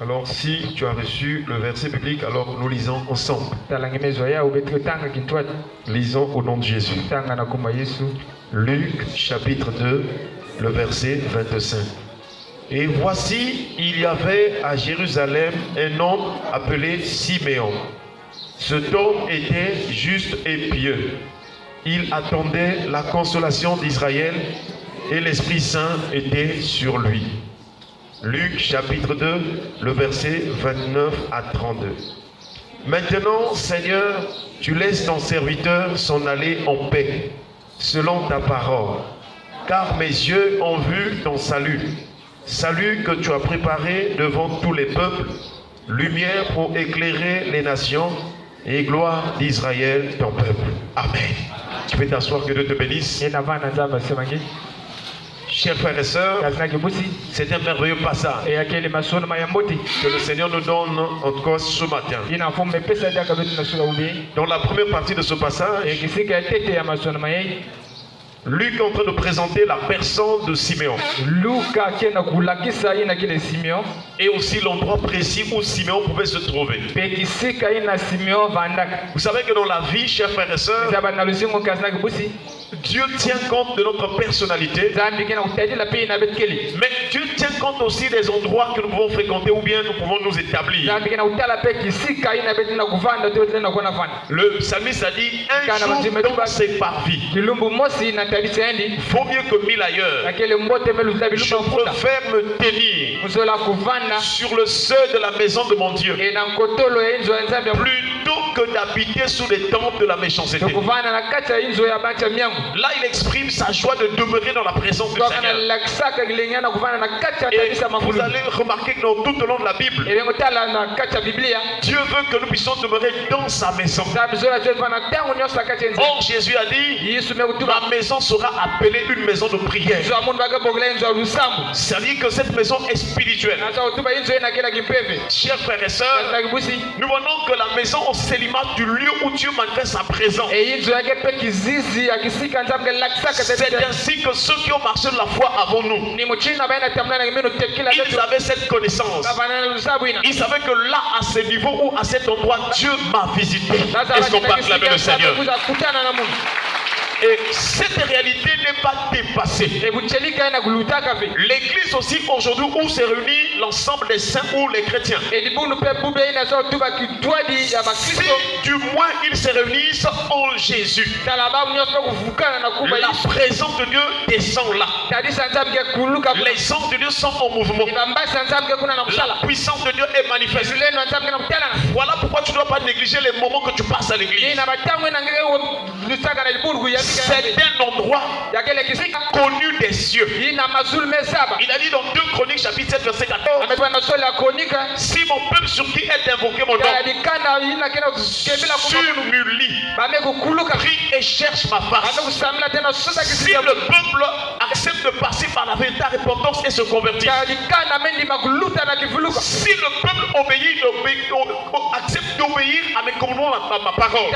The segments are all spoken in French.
Alors si tu as reçu le verset biblique, alors nous lisons ensemble. Lisons au nom de Jésus. Luc chapitre 2, le verset 25. Et voici, il y avait à Jérusalem un homme appelé Siméon. Cet homme était juste et pieux. Il attendait la consolation d'Israël et l'Esprit Saint était sur lui. Luc chapitre 2, le verset 29 à 32. Maintenant, Seigneur, tu laisses ton serviteur s'en aller en paix, selon ta parole. Car mes yeux ont vu ton salut. Salut que tu as préparé devant tous les peuples, lumière pour éclairer les nations et gloire d'Israël, ton peuple. Amen. Tu peux t'asseoir, que Dieu te bénisse. Chers frères et sœurs, c'est un merveilleux passage que le Seigneur nous donne encore ce matin. Dans la première partie de ce passage, Luc est en train de présenter la personne de Siméon et aussi l'endroit précis où Siméon pouvait se trouver. Vous savez que dans la vie, chers frères et sœurs, Dieu tient compte de notre personnalité, mais Dieu tient compte aussi des endroits que nous pouvons fréquenter ou bien nous pouvons nous établir. Le psalmiste a dit, un jour dans ses parvis vaut mieux que 1000 ailleurs. Je préfère me tenir sur le seuil de la maison de mon Dieu plutôt que d'habiter sous les tentes de la méchanceté. Là, il exprime sa joie de demeurer dans la présence du Seigneur. Et vous allez remarquer que tout au long de la Bible, Dieu veut que nous puissions demeurer dans sa maison. Or, Jésus a dit, ma maison sera appelée une maison de prière. C'est-à-dire que cette maison est spirituelle. Chers frères et sœurs, nous voyons que la maison c'est l'image du lieu où Dieu manifeste sa présence. C'est ainsi que ceux qui ont marché de la foi avant nous, ils avaient cette connaissance. Ils savaient que là, à ce niveau ou à cet endroit, Dieu m'a visité. Est-ce qu'on peut acclamer le Seigneur? Et cette réalité n'est pas dépassée. L'église aussi aujourd'hui où se réunit l'ensemble des saints ou les chrétiens. Si du moins ils se réunissent en Jésus, la présence de Dieu descend là. Les anges de Dieu sont en mouvement. La puissance de Dieu est manifestée. Voilà pourquoi tu ne dois pas négliger les moments que tu passes à l'église. C'est un endroit connu des cieux. Il a dit dans 2 Chroniques chapitre 7 verset 14, si mon peuple sur qui est invoqué mon nom s'humilie, prie et cherche ma face, si le peuple accepte de passer par la véritable repentance et se convertir, si le peuple accepte d'obéir à mes commandements, à ma parole,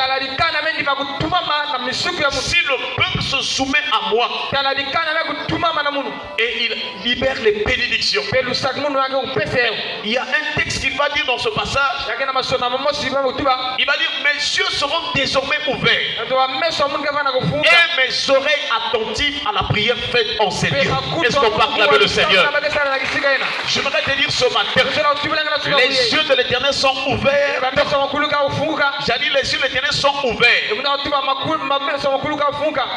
si le peuple se soumet à moi et il libère les bénédictions. Il y a un texte qu'il va dire dans ce passage. Il va dire, mes yeux seront désormais ouverts et mes oreilles attentives à la prière faite en ces lieux. Est-ce qu'on peut acclamer le Seigneur? J'aimerais te dire ce matin, les yeux de l'Éternel sont ouverts. J'ai dit, les yeux de l'Éternel sont ouverts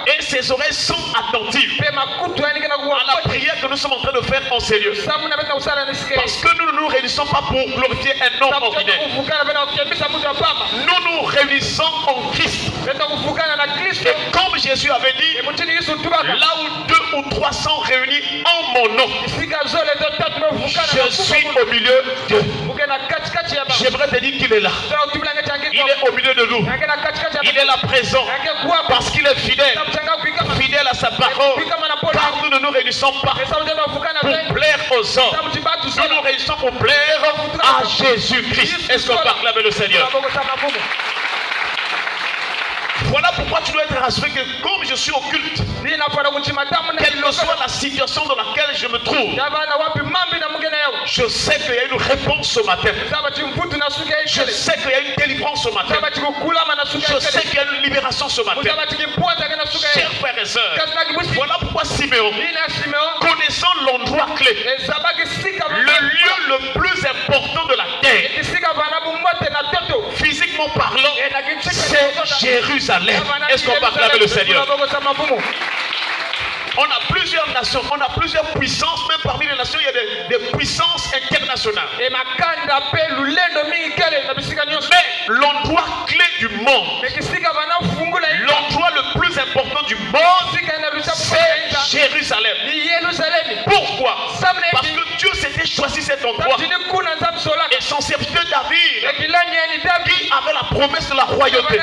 et ses oreilles sont attentives à la prière que nous sommes en train de faire en ces lieux. Parce que nous ne nous réunissons pas pour glorifier un homme ordinaire. Nous nous réunissons en Christ. Et comme Jésus avait dit, là où 2 ou 3 sont réunis en mon nom, je suis au milieu d'eux. J'aimerais te dire qu'il est là. Il est au milieu de nous. Il est là présent parce qu'il est fidèle à sa parole. Car nous ne nous réunissons pas pour plaire aux hommes. Nous nous réunissons pour plaire à Jésus-Christ. Est-ce qu'on peut acclamer le Seigneur? Voilà Voilà pourquoi tu dois être rassuré que comme je suis occulte, quelle que soit la situation dans laquelle je me trouve, je sais qu'il y a une réponse ce matin. Je sais qu'il y a une délivrance ce matin. Je sais qu'il y a une libération ce matin. Chers frères et sœurs, voilà pourquoi Siméon, connaissant l'endroit clé, le lieu le plus important de la terre, physiquement parlant, c'est Jérusalem. Est-ce qu'on peut acclamer le Seigneur? On a plusieurs nations, on a plusieurs puissances, même parmi les nations, il y a des puissances internationales. Mais l'endroit clé du monde, l'endroit le plus important du monde, c'est Jérusalem. Pourquoi? Parce que Dieu s'était choisi cet endroit. Et son serviteur David, qui avait la promesse de la royauté,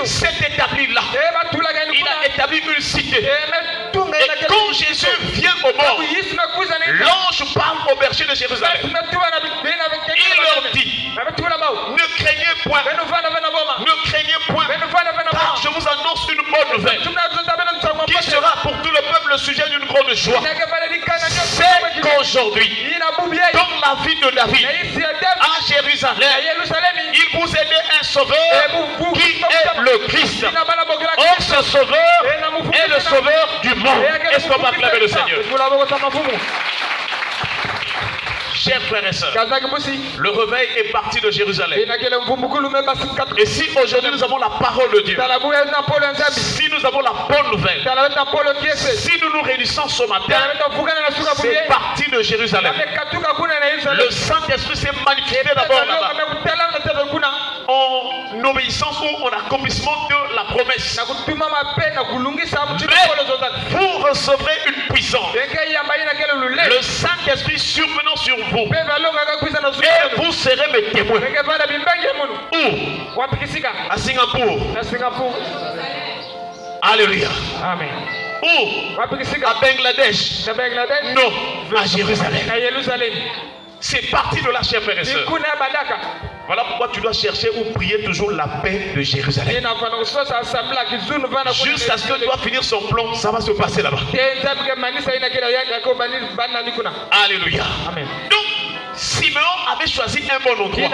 s'est établi là. Il a établi une cité. Et quand Jésus vient au monde, l'ange parle au berger de Jérusalem. Il leur dit, ne craignez point, ne craignez point, car je vous annonce une bonne nouvelle qui sera pour tout le peuple le sujet d'une grande joie. C'est qu'aujourd'hui, dans la ville de David, à Jérusalem, il vous est né un sauveur qui est le Christ. Or, ce sauveur est le sauveur du monde. Est-ce qu'on va acclamer le Seigneur? Chers frères et sœurs, le réveil est parti de Jérusalem. Et si aujourd'hui nous avons la parole de Dieu, si nous avons la bonne nouvelle, si nous nous réunissons ce matin, c'est parti de Jérusalem. Le Saint-Esprit s'est manifesté d'abord là-bas en obéissance ou en accomplissement de la promesse. Mais vous recevrez une puissance, le Saint-Esprit survenant sur vous, et vous serez mes témoins. Où? À Singapour. Alléluia. Amen. Où? À Bangladesh. Non, à Jérusalem. C'est parti de là, chers frères et sœurs. Voilà pourquoi tu dois chercher ou prier toujours la paix de Jérusalem. Jusqu'à ce que tu vas finir son plan, ça va se passer là-bas. Alléluia. Amen. Donc, Simeon avait choisi un bon endroit.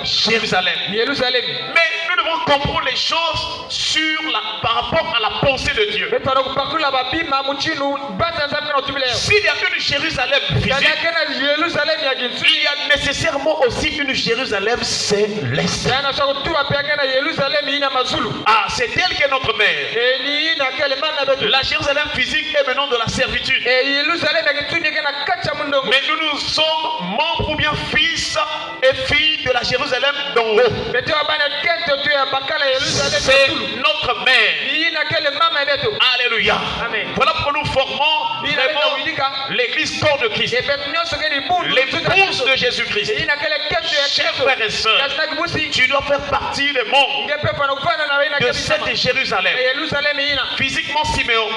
Jérusalem. Mais nous devons comprendre les choses par rapport à la pensée de Dieu. S'il y a une Jérusalem physique, il y a nécessairement aussi une Jérusalem céleste. Ah, c'est elle qui est notre mère. La Jérusalem physique est venant de la servitude. Mais nous sommes membres ou bien fils et filles de la Jérusalem d'en haut. C'est notre mère. Alléluia. Amen. Voilà pourquoi nous formons vraiment l'église corps de Christ, l'épouse de Jésus-Christ. Chers frères et sœurs, tu dois faire partie des membres de cette Jérusalem. Physiquement, Siméon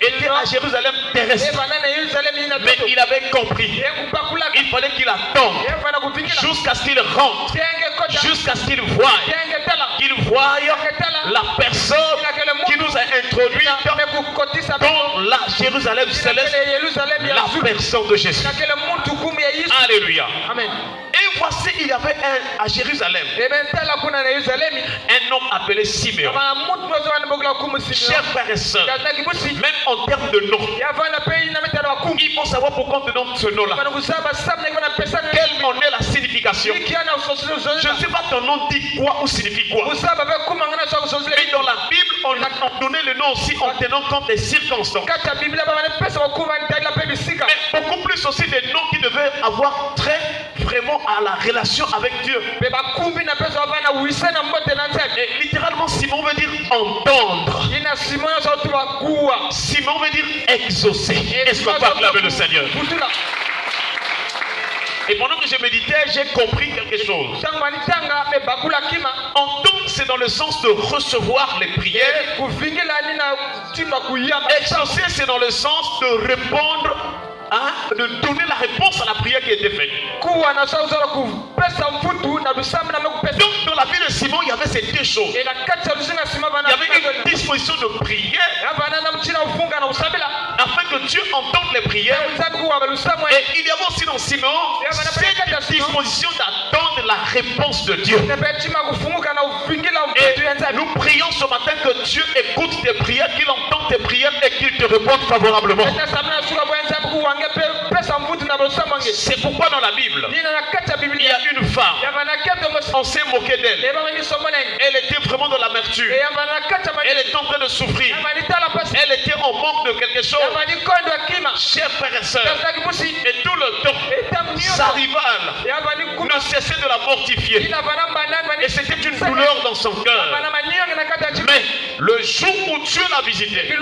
était à Jérusalem terrestre, mais il avait compris. Il fallait qu'il attende jusqu'à ce qu'il rentre, jusqu'à ce qu'il voie la personne qui nous a introduit dans la Jérusalem céleste, la personne de Jésus. Alléluia. Amen. Et voici, il y avait à Jérusalem un homme appelé Siméon. Chers frères et sœurs, même en termes de nom, il faut savoir pourquoi on te donne ce nom-là. Quelle en est la signification? Je ne sais pas ton nom dit quoi ou signifie quoi. Mais dans la Bible, on a donné le nom aussi en tenant compte des circonstances. Mais beaucoup plus aussi des noms qui devaient avoir très vraiment à la relation avec Dieu. Et littéralement, Simon veut dire entendre. Simon veut dire exaucer. Est-ce qu'on peut acclamer le Seigneur? Et pendant que je méditais, j'ai compris quelque chose. Entendre, c'est dans le sens de recevoir les prières. Exaucer, c'est dans le sens de répondre de donner la réponse à la prière qui était faite. Donc dans la vie de Simon, il y avait ces deux choses. Il y avait une disposition de prière afin que Dieu entende les prières. Et il y avait aussi dans Simon cette disposition d'attendre la réponse de Dieu. Et nous prions ce matin que Dieu écoute tes prières, qu'il entende tes prières et qu'il te réponde favorablement. C'est pourquoi dans la Bible, il y a une femme, on s'est moqué d'elle. Elle était vraiment dans l'amertume. Elle était en train de souffrir. Elle était en manque de quelque chose. Chers frères et sœurs, et tout le temps, sa rivale ne cessait de la mortifier. Et c'était une douleur dans son cœur. Mais le jour où Dieu l'a visitée,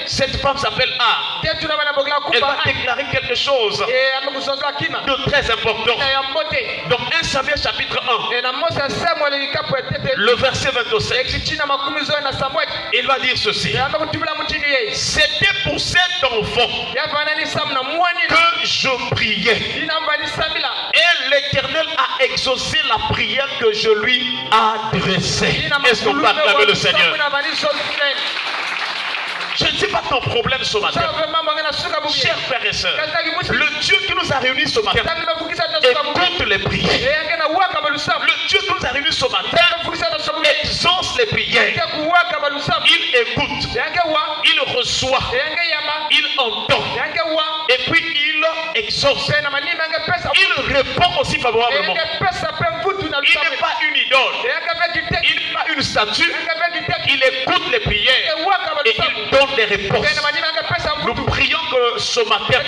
cette femme s'appelle Anne. Elle va déclarer quelque chose de très important. Dans 1 Samuel chapitre 1, le verset 27, il va dire ceci. C'était pour cet enfant que je priais. Et l'Éternel a exaucé la prière que je lui adressais. Est-ce qu'on peut acclamer le Seigneur? Je ne sais pas ton problème ce matin. Chers frères et sœurs, le Dieu qui nous a réunis ce matin écoute les prières. Le Dieu qui nous a réunis ce matin exauce les prières. Il écoute, il reçoit, il entend, et puis il exauce. Il répond aussi favorablement. Il n'est pas une idole, il n'est pas une statue. Il écoute les prières et il donne des réponses. Nous prions que ce matin,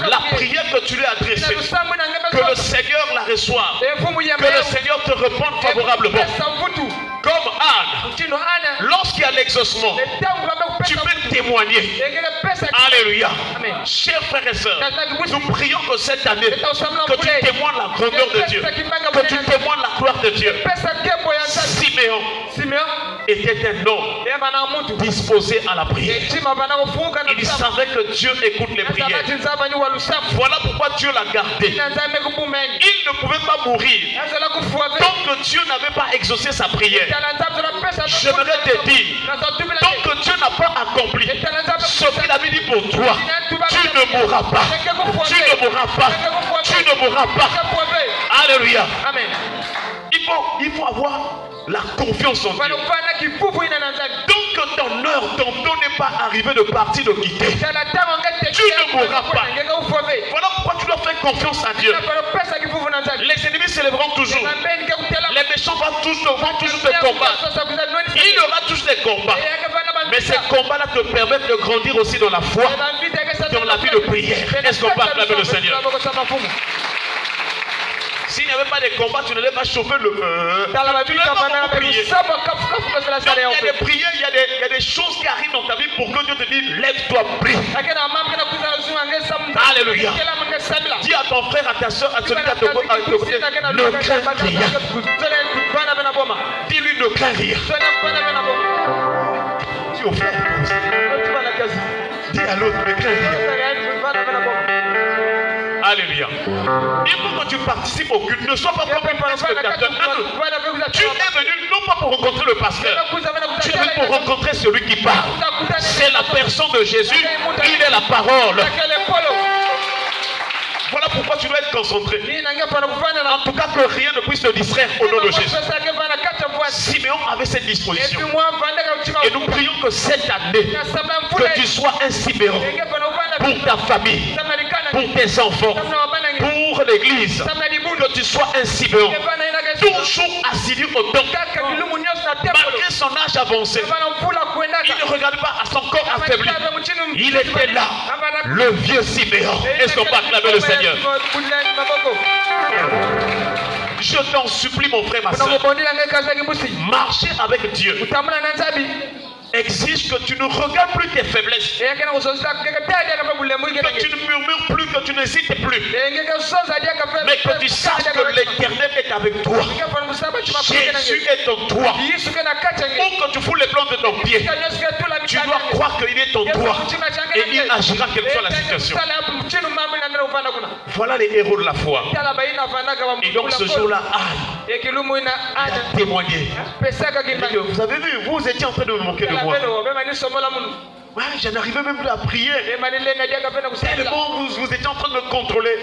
la prière que tu lui as adressée, que le Seigneur la reçoive, que le Seigneur te réponde favorablement. Comme Anne, lorsqu'il y a l'exaucement, tu peux témoigner. Alléluia. Chers frères et sœurs, nous prions que cette année, que tu témoignes la grandeur de Dieu, que tu témoignes la gloire de Dieu. Siméon était un homme disposé à la prière. Il savait que Dieu écoute les prières. Voilà pourquoi Dieu l'a gardé. Il ne pouvait pas mourir tant que Dieu n'avait pas exaucé sa prière. J'aimerais te dire, tant que Dieu n'a pas accompli ce qu'il avait dit pour toi, tu ne mourras pas. Tu ne mourras pas. Tu ne mourras pas. Alléluia. Amen. Il faut avoir la confiance en Dieu. Donc que ton heure, ton temps n'est pas arrivé de partir, de quitter. Tu ne mourras pas. Voilà pourquoi tu dois faire confiance à Dieu. Les ennemis s'élèveront toujours. Les méchants vont toujours te combattre. Il y aura toujours des combats. Mais ces combats-là te permettent de grandir aussi dans la foi, dans la vie de prière. Est-ce qu'on peut acclamer le Seigneur? S'il n'y avait pas de combat, tu n'allais pas chauffer le feu. Tu n'allais pas prier. Donc, il y a des prières, il y a des choses qui arrivent dans ta vie pour que Dieu te dise, lève-toi, prie. Alléluia. Dis à ton frère, à ta soeur, à celui qui a te côté, ne crains rien. Dis-lui, ne crains rien. Dis au frère, dis à l'autre, ne crains rien. Alléluia. Il faut que tu participes au culte. Ne sois pas comme un spectateur. Tu es venu non pas pour rencontrer le pasteur. Tu es venu pour rencontrer celui qui parle. C'est la personne de Jésus. Il est la parole. Voilà pourquoi tu dois être concentré. En tout cas, que rien ne puisse te distraire au nom de Jésus. Siméon avait cette disposition. Et nous prions que cette année, que tu sois un Siméon pour ta famille, pour tes enfants, pour l'église, que tu sois un Siméon, toujours assidu au temps, malgré son âge avancé. Il ne regarde pas à son corps affaibli. Il était là, le vieux Siméon. Est-ce qu'on peut acclamer le Seigneur? Je t'en supplie, mon frère, ma soeur, marcher avec Dieu exige que tu ne regardes plus tes faiblesses, que tu ne murmures plus, que tu n'hésites plus, mais que tu saches que l'Éternel est avec toi. Jésus est en toi. Où que tu fous les plans de ton pied, Tu dois croire qu'il est en toi et il agira quelle que soit la situation. Voilà les héros de la foi. Et donc ce jour-là, il a témoigné. Vous avez vu, vous étiez en train de me moquer de moi. Ouais, je n'arrivais même plus à prier. Tellement vous étiez en train de me contrôler.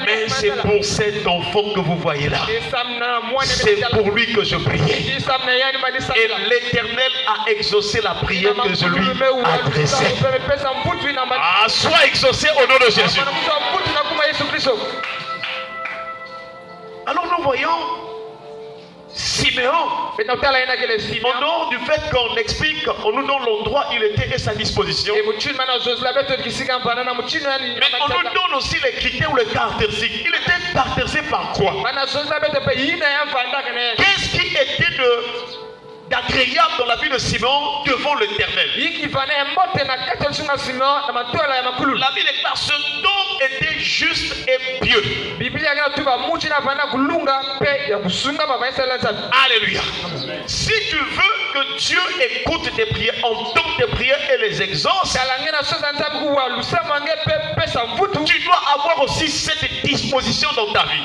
Mais c'est pour cet enfant que vous voyez là. C'est pour lui que je priais. Et l'Éternel a exaucé la prière que je lui adressais. Ah, sois exaucé au nom de Jésus. Alors nous voyons Siméon, au nom du fait qu'on explique, on nous donne l'endroit où il était et sa disposition. Mais on nous donne aussi les critères ou les caractéristiques. Il était caractérisé par quoi? Qu'est-ce qui était d'agréable dans la vie de Simon devant l'Éternel? La Bible déclare ce homme était juste et pieux. Alléluia. Si tu veux que Dieu écoute tes prières, entende tes prières et les exauce, tu dois avoir aussi cette disposition dans ta vie.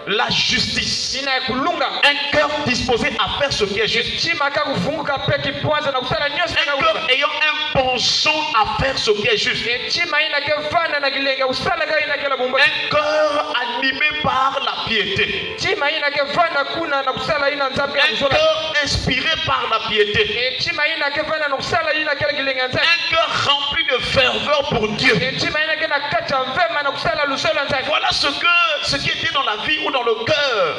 La justice. Un cœur disposé à faire ce qui est juste. Un cœur ayant un penchant à faire ce qui est juste. Un cœur animé par la piété. Un cœur inspiré par la piété. Un cœur rempli de ferveur pour Dieu. Voilà ce qui était dans la vie ou dans le cœur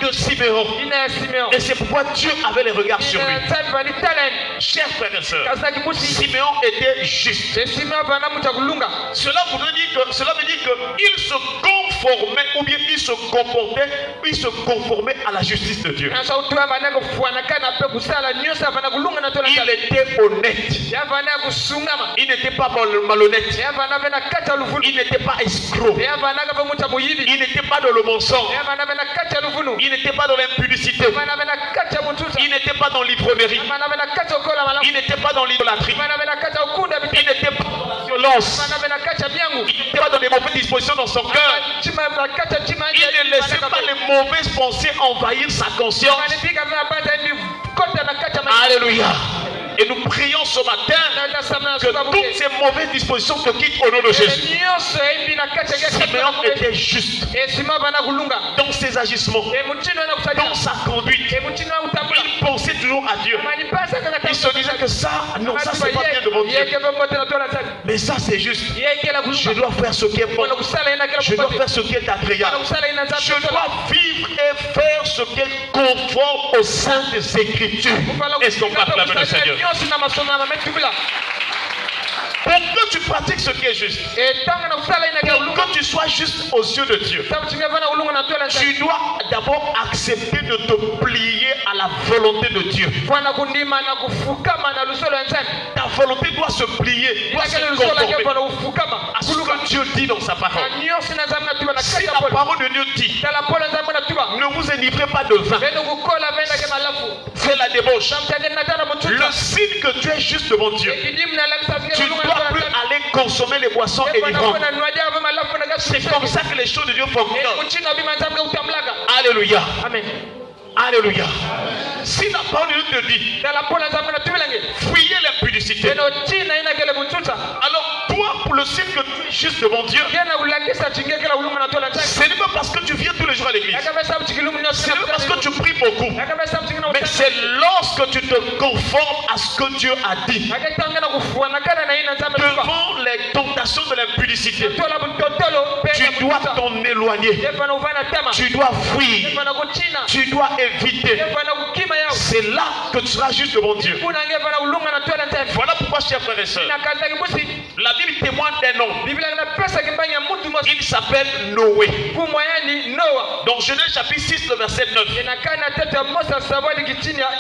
de Siméon. Et c'est pourquoi Dieu avait les regards sur lui. Chers frères et sœurs, Siméon était juste. Cela veut dire qu'il se conformait ou bien il se conformait à la justice de Dieu. Il était honnête. Il n'était pas malhonnête. Il n'était pas escroc. Il n'était pas dans le mensonge. Il n'était pas dans l'impudicité. Il n'était pas dans l'ivronnerie. Il n'était pas dans l'idolâtrie. Il n'était pas dans la violence. Il n'était pas dans les mauvaises dispositions dans son cœur. Il ne laissait pas les mauvaises pensées envahir sa conscience. Alléluia. Et nous prions ce matin que toutes ces mauvaises dispositions te quittent au nom de Jésus. Siméon était juste dans ses agissements, dans sa conduite. Il pensait toujours à Dieu. Il se disait que ça, non, ça c'est pas bien devant Dieu. Mais ça c'est juste. Je dois faire ce qui est bon. Je dois faire ce qui est agréable. Je dois vivre et faire ce qui est conforme aux saintes Écritures. Est-ce qu'on peut acclamer le Seigneur? Pour que tu pratiques ce qui est juste, pour que tu sois juste aux yeux de Dieu, tu dois d'abord accepter de te plier à la volonté de Dieu. Ta volonté doit se plier, doit se conformer à ce que Dieu dit dans sa parole. Si la parole de Dieu dit, ne vous enivrez pas de vin, c'est la débauche. Le signe que tu es juste devant Dieu, tu ne dois plus aller consommer les boissons enivrants. C'est comme ça que les choses de Dieu fonctionnent. Alléluia. Amen. Alléluia. Si la parole de Dieu te dit, fuyez l'impudicité. Alors toi, pour le signe que tu es juste devant Dieu, ce n'est pas parce que tu viens tous les jours à l'église. Ce n'est pas parce que tu pries beaucoup. Mais c'est lorsque tu te conformes à ce que Dieu a dit. Devant les tentations de l'impudicité, tu dois t'en éloigner. Tu dois fuir. Tu dois éviter. C'est là que tu seras juste devant Dieu. Voilà pourquoi, chers frères et sœurs, La Bible témoigne d'un homme. Il s'appelle Noé. Dans Genèse chapitre 6, le verset 9.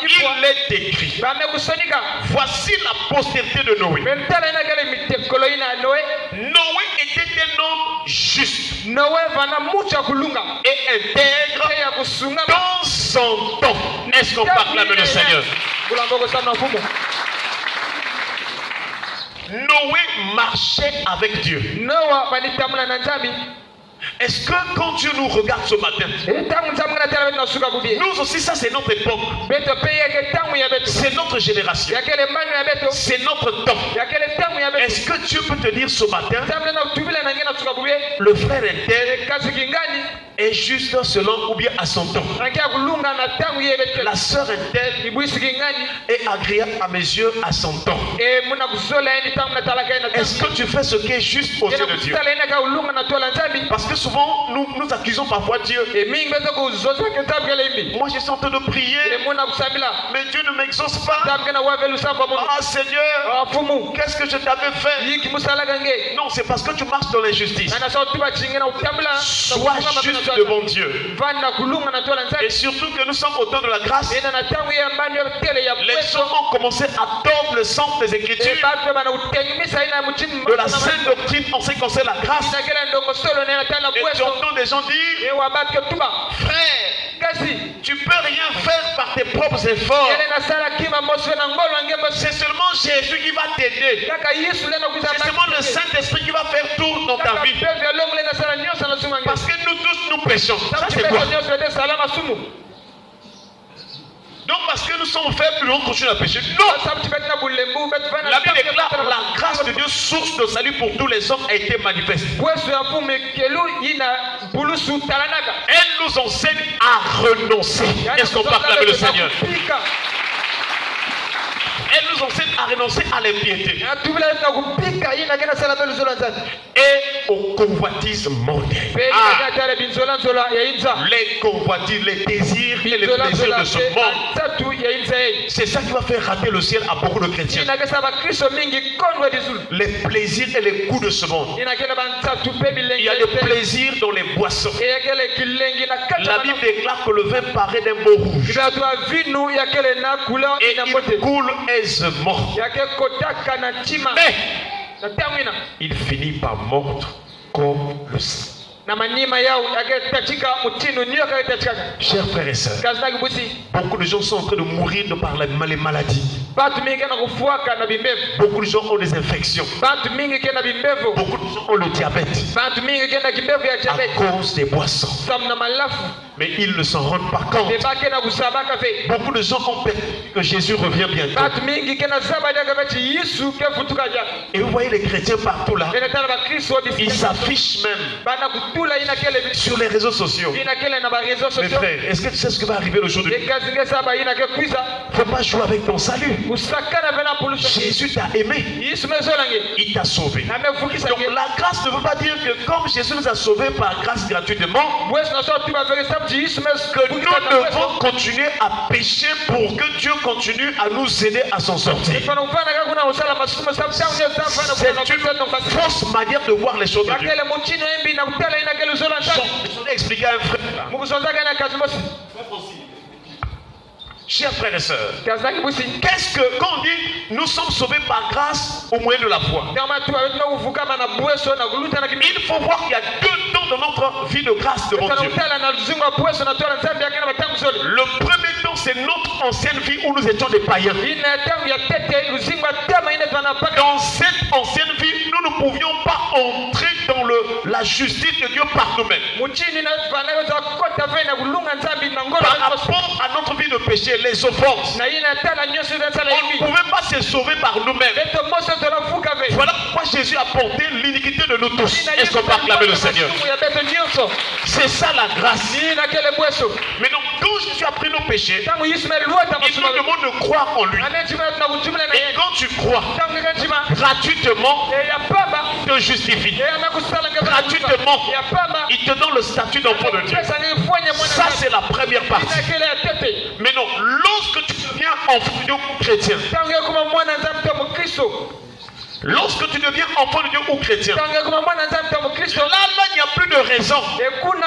Il est écrit. Voici la postérité de Noé. Noé était un homme juste et intègre dans son temps. Est-ce qu'on peut acclamer le Seigneur? Noé marchait avec Dieu. Est-ce que quand Dieu nous regarde ce matin, nous aussi, ça c'est notre époque, c'est notre génération, c'est notre temps. Est-ce que Dieu peut te dire ce matin, le frère interne est juste selon ou bien à son temps, la sœur interne est agréable à mes yeux à son temps? Est-ce que tu fais ce qui est juste aux yeux de Dieu? Parce que souvent nous accusons parfois Dieu. Moi je suis en train de prier, mais Dieu ne m'exauce pas. Ah Seigneur, qu'est-ce que je t'avais fait? Non, c'est parce que tu marches dans l'injustice. Sois juste devant Dieu. Et surtout que nous sommes au temps de la grâce. Les gens ont commencé à tordre le sens des Écritures, de la sainte doctrine en ce qui concerne la grâce. Et tu entends des gens dire, frère, tu peux rien faire par tes propres efforts. C'est seulement Jésus qui va t'aider. C'est seulement le Saint-Esprit qui va faire tout dans ta vie. Parce que nous tous nous péchons. Ça c'est quoi? Donc parce que nous sommes faibles, nous continuons à pécher. Non! La Bible déclare la grâce de Dieu, source de salut pour tous les hommes, a été manifeste. Elle nous enseigne à renoncer. Est-ce qu'on peut acclamer le Seigneur? Elle nous enseigne à renoncer à l'impiété et aux convoitises mondaines. Les convoitises, les désirs et les plaisirs de ce monde. C'est ça qui va faire rater le ciel à beaucoup de chrétiens. Les plaisirs et les goûts de ce monde. Il y a des plaisirs dans les boissons. La Bible déclare que le vin paraît d'un beau rouge et il coule aisément. Mais il finit par mordre comme le sang. Chers frères et sœurs, beaucoup de gens sont en train de mourir par les maladies. Beaucoup de gens ont des infections. Beaucoup de gens ont le diabète à cause des boissons. Mais ils ne s'en rendent pas compte. Beaucoup de gens ont peur que Jésus revient bientôt. Et vous voyez les chrétiens partout là, ils s'affichent même sur les réseaux sociaux. Mes frères, est-ce que tu sais ce qui va arriver le jour de Dieu? Il ne faut pas jouer avec ton salut. Jésus t'a aimé. Il t'a sauvé. Donc la grâce ne veut pas dire que comme Jésus nous a sauvés par grâce gratuitement, que nous devons continuer à pécher pour que Dieu continue à nous aider à s'en sortir. C'est une fausse manière de voir les choses de Dieu. Je vais expliquer à un frère. Chers frères et sœurs, qu'est-ce que quand on dit nous sommes sauvés par grâce au moyen de la foi? Il faut voir qu'il y a deux temps dans notre vie de grâce devant Dieu. Le premier temps, c'est notre ancienne vie où nous étions des païens. Dans cette ancienne vie, nous ne pouvions pas entrer dans la justice de Dieu par nous-mêmes. Par rapport à notre vie de péché, les offenses, on ne pouvait pas se sauver par nous-mêmes. Voilà pourquoi Jésus a porté l'iniquité de nous tous. Est-ce qu'on peut acclamer le Seigneur? C'est ça la grâce. Maintenant, quand Jésus a pris nos péchés, il nous demande de croire en lui. Et quand tu crois, gratuitement, il te justifie. Gratuitement, il te donne le statut d'enfant de Dieu. Ça, c'est la première partie. Maintenant, lorsque tu deviens enfant chrétien, Lorsque tu deviens enfant de Dieu ou chrétien, là, il n'y a plus de raison pour dire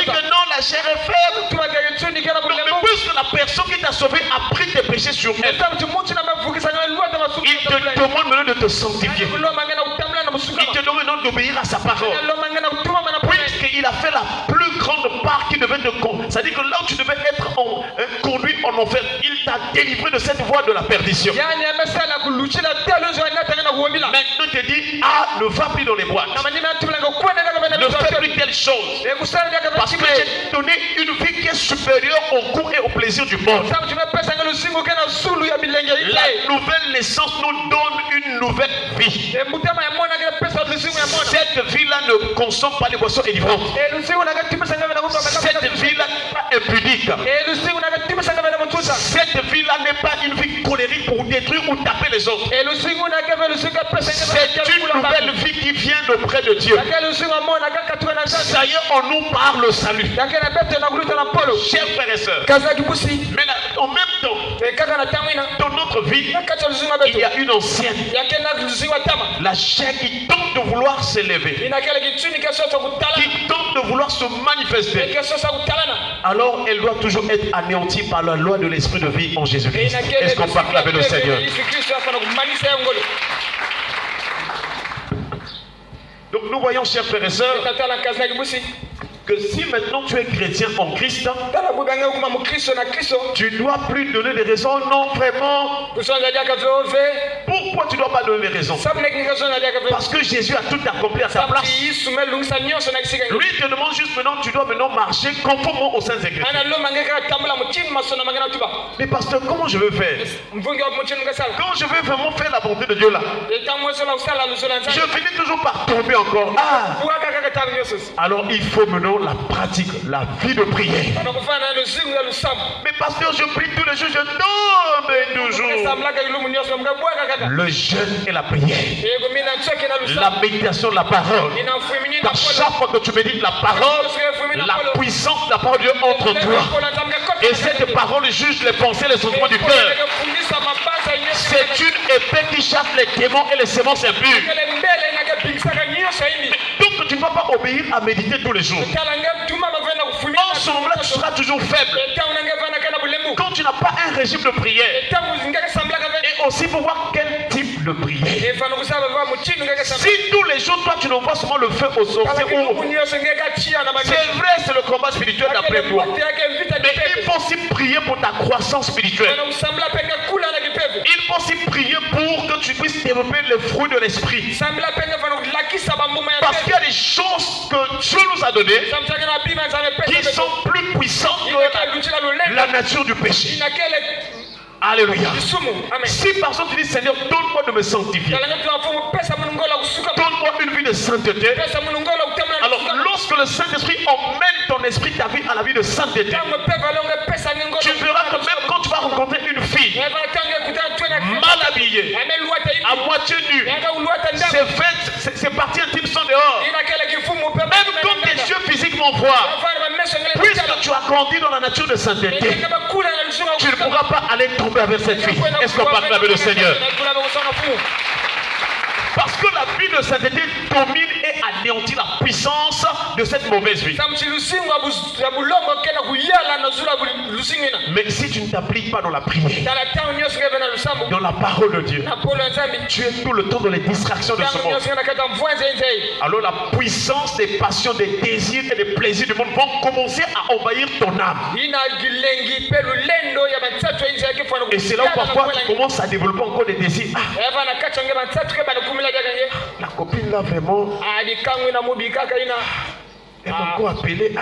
que non, la chair est faible. Non, mais puisque la personne qui t'a sauvé a pris tes péchés sur elle, il te demande maintenant de te sanctifier. Il te demande maintenant d'obéir à sa parole. Puisqu'il a fait la plus grande part qui devait te conduire. C'est-à-dire que là où tu devais être conduit en enfer, il t'a délivré de cette voie de la perdition. Maintenant il te dit, ah, ne va plus dans les boîtes. Ne fais plus telle chose. Parce que j'ai donné une vie qui est supérieure au goût et au plaisir du monde. La nouvelle naissance nous donne une nouvelle vie. Cette vie-là ne consomme pas les boissons élivantes. Cette vie-là n'est pas impudique. Cette vie-là n'est pas une vie colérique pour détruire ou taper les autres. C'est une nouvelle vie qui vient d'auprès de Dieu. Ça y est, on nous parle le salut. Chers frères et sœurs, mais en même temps, dans notre vie, il y a une ancienne, la chair qui tente de vouloir s'élever, qui tente de vouloir se manifester. Alors elle doit toujours être anéantie par la loi de l'esprit de vie en Jésus-Christ. Est-ce qu'on peut acclamer le Seigneur? Donc nous voyons, chers frères et sœurs, que si maintenant tu es chrétien en Christ, tu ne dois plus donner des raisons. Non, vraiment. Pourquoi tu ne dois pas donner des raisons? Parce que Jésus a tout accompli à sa place. Lui te demande juste maintenant, tu dois maintenant marcher conformément aux saintes écritures. Mais pasteur, comment je veux faire? Quand je veux vraiment faire la volonté de Dieu là, je finis toujours par tomber encore. Ah. Alors il faut maintenant la pratique, la vie de prière. Mais pasteur, je prie tous les jours, je tombe toujours. Le jeûne et la prière, la méditation de la parole. Car chaque fois que tu médites la parole, la puissance de la parole de Dieu entre toi. Et cette parole juge les pensées et les sentiments du cœur. C'est une épée qui chasse les démons et les semences impures. Donc tu ne vas pas obéir à méditer tous les jours. En ce moment-là, tu seras toujours faible. Quand tu n'as pas un régime de prière, et aussi pour voir quel type de prière. Si tous les jours, toi, tu n'envoies seulement le feu au sorcier, c'est vrai, c'est le combat spirituel d'après toi. Mais il faut aussi prier pour ta croissance spirituelle. Il faut aussi prier pour que tu puisses développer les fruits de l'esprit. Parce qu'il y a des choses que Dieu nous a données qui sont plus puissantes que la nature du péché. Alléluia. Si par exemple tu dis Seigneur, donne-moi de me sanctifier, donne-moi une vie de sainteté, alors lorsque le Saint-Esprit emmène ton esprit, ta vie à la vie de sainteté, tu verras que même quand tu vas rencontrer une fille mal habillée, à moitié nue, ses parties intimes sont dehors, même quand tes yeux physiquement voient, puisque tu as grandi dans la nature de sainteté, tu ne pourras pas aller tomber avec cette fille. Est-ce qu'on peut acclamer le Seigneur? Parce que la vie de sainteté domine et anéantit la puissance de cette mauvaise vie. Mais si tu ne t'appliques pas dans la prière, dans la parole de Dieu, tu es tout le temps dans les distractions de ce monde. Alors la puissance des passions, des désirs et des plaisirs du monde vont commencer à envahir ton âme. Et c'est là où parfois tu commences à développer encore des désirs. La copine là vraiment, elle m'a encore appelé.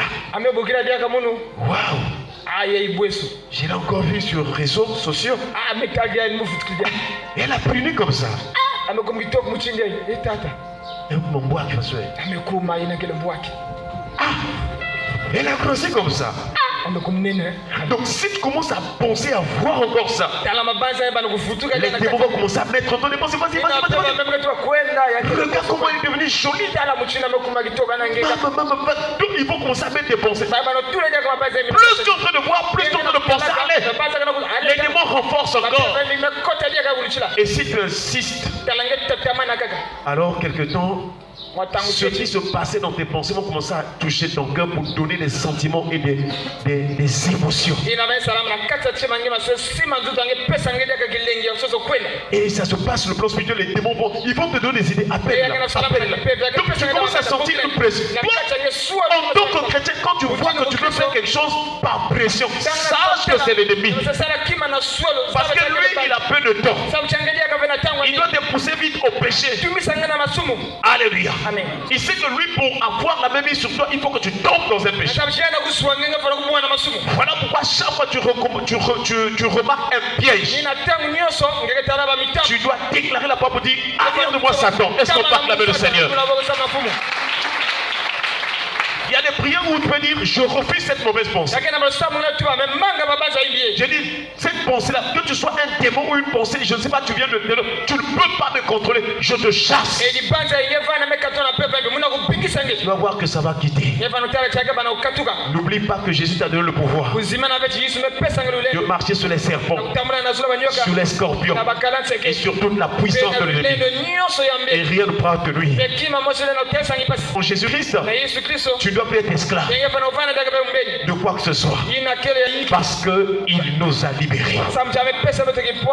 Waouh! Je l'ai encore vu sur les réseaux sociaux. Elle a puni comme ça. Elle a grossi comme ça. Donc si tu commences à penser à voir encore ça, les démons vont commencer à mettre ton dépense. Vas-y. Regarde comment il est devenu joli. Donc ils vont commencer à mettre des pensées. Plus tu es en train de voir, plus tu es en train de commencer à aller. Les démons renforcent encore. Et si tu insistes, alors quelque temps, ce qui se passait dans tes pensées vont commencer à toucher ton cœur pour donner des sentiments et des émotions. Et ça se passe sur le plan spirituel, les démons ils vont te donner des idées. Appelle-la. Donc tu commences à sentir une pression. Toi, en tant que chrétien, quand tu vois que tu veux faire quelque chose par pression, sache que c'est l'ennemi. Parce que lui, il a peu de temps. Il doit te pousser vite au péché. Alléluia. Amen. Il sait que lui, pour avoir la même vie sur toi, il faut que tu tombes dans un péché. Voilà pourquoi chaque fois que tu remarques un piège, tu dois déclarer la parole pour dire: arrière de moi Satan. Est-ce qu'on peut acclamer le Seigneur? Il y a des prières où tu peux dire: je refuse cette mauvaise pensée. Je dis, cette pensée-là, que tu sois un démon ou une pensée, je ne sais pas, tu viens de tu ne peux pas me contrôler, je te chasse. Tu vas voir que ça va quitter. N'oublie pas que Jésus t'a donné le pouvoir de marcher sur les serpents, sur les scorpions et sur toute la puissance de l'ennemi. Et rien ne pourra te nuire. En Jésus-Christ, tu dois plus être esclave de quoi que ce soit, parce qu'il nous a libérés.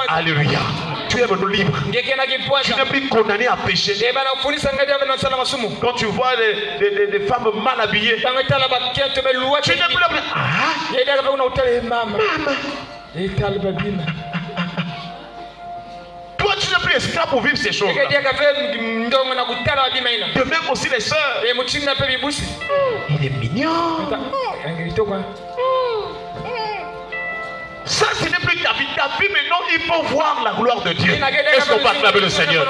Alléluia. Tu es devenu libre. Tu n'es plus condamné à pécher. Quand tu vois des femmes mal habillées, tu n'es plus là. Toi, tu n'es plus esclave pour vivre ces choses. De même aussi les sœurs. Il est mignon. Ça, ce n'est plus ta vie. Ta vie, maintenant, il faut voir la gloire de Dieu. Est-ce qu'on peut acclamer le Seigneur?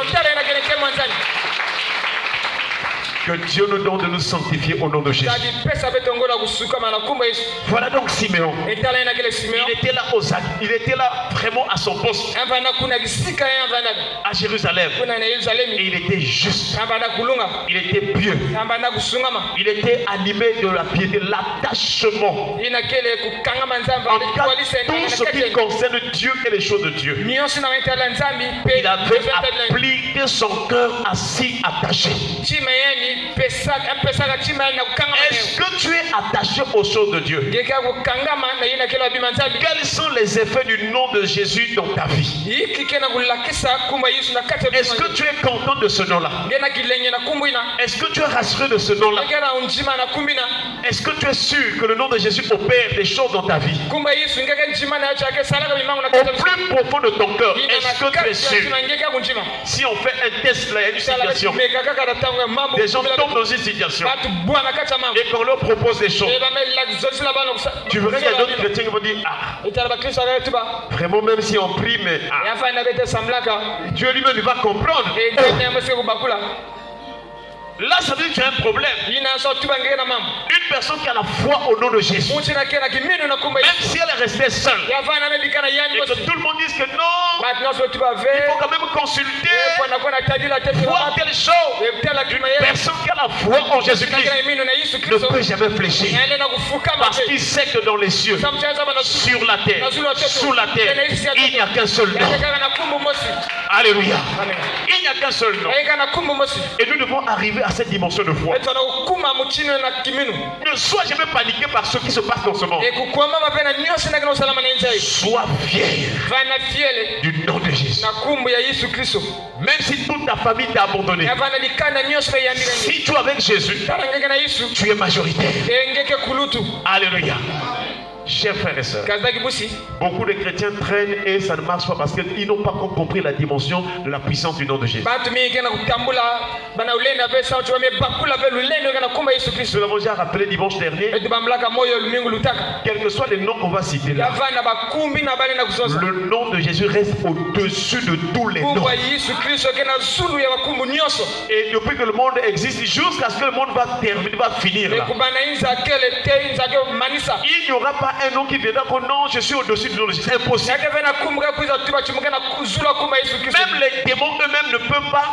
Que Dieu nous donne de nous sanctifier au nom de Jésus. Voilà donc Siméon. Il était là il était là vraiment à son poste à Jérusalem. Et il était juste. Il était pieux. Il était animé de la piété, l'attachement. En tout ce qui concerne Dieu et les choses de Dieu. Il avait appliqué son cœur assis attaché. Est-ce que tu es attaché aux choses de Dieu? Quels sont les effets du nom de Jésus dans ta vie? Est-ce que tu es content de ce nom-là? Est-ce que tu es rassuré de ce nom-là? Est-ce que tu es sûr que le nom de Jésus opère des choses dans ta vie? Au plus profond de ton cœur, est-ce que tu es sûr? Si on fait un test là, il y a une situation. Des gens tombent dans une situation et qu'on leur propose des choses. Tu verrais qu'il y a d'autres chrétiens qui vont dire: ah, vraiment, même si on prie, mais Dieu lui-même va comprendre. Là, ça veut dire que tu as un problème. Une personne qui a la foi au nom de Jésus, même si elle est restée seule, et que tout le monde dise que non, il faut quand même consulter, voir telle chose. Une personne qui a la foi en Jésus-Christ ne peut jamais fléchir, parce qu'il sait que dans les cieux, sur la terre, sous la terre, il n'y a qu'un seul nom. Alléluia. Il n'y a qu'un seul nom. Et nous devons arriver à cette dimension de foi. Ne sois jamais paniqué par ce qui se passe dans ce monde. Sois fier du nom de Jésus. Même si toute ta famille t'a abandonné, si tu es avec Jésus, tu es majoritaire. Alléluia. Chers frères et sœurs, beaucoup de chrétiens traînent et ça ne marche pas parce qu'ils n'ont pas compris la dimension de la puissance du nom de Jésus. Nous l'avons déjà rappelé dimanche dernier. Quels que soient les noms qu'on va citer là, le nom de Jésus reste au-dessus de tous les noms. Et depuis que le monde existe, jusqu'à ce que le monde va finir là, il n'y aura pas un nom qui viendra que non, je suis au-dessus du nom de Jésus. C'est impossible. Même les démons eux-mêmes ne peuvent pas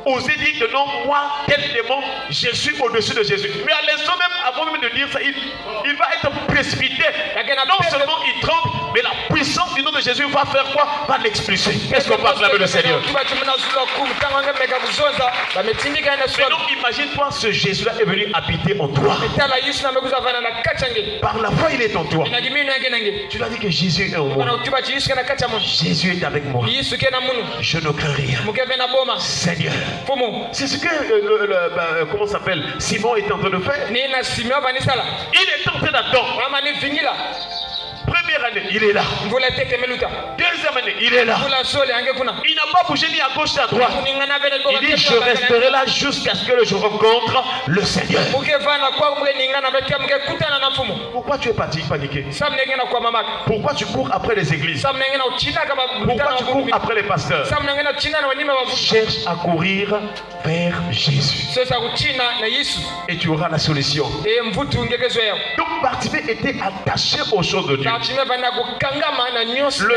oser dire que non, moi, tel démon, je suis au-dessus de Jésus. Mais à l'instant même, avant même de dire ça, il va être précipité. Non seulement il tremble, Mais la puissance du nom de Jésus va faire quoi? Va l'expulser. Qu'est-ce qu'on va acclamer le Seigneur? Maintenant, imagine-toi, ce Jésus-là est venu habiter en toi. Par la foi, il est en toi. Tu dois dire que Jésus est en moi. Jésus est avec moi. Je ne crains rien. Seigneur. C'est ce que comment ça s'appelle? Simon est en train de faire. Il est en train d'attendre. Première année, il est là. Deuxième année, il est là. Il n'a pas bougé ni à gauche ni à droite. Il dit, je resterai là jusqu'à ce que je rencontre le Seigneur. Pourquoi tu es paniqué? Pourquoi tu cours après les églises? Pourquoi tu cours après les pasteurs? Cherche à courir vers Jésus. Et tu auras la solution. Donc Bartimée était attaché aux choses de Dieu. Le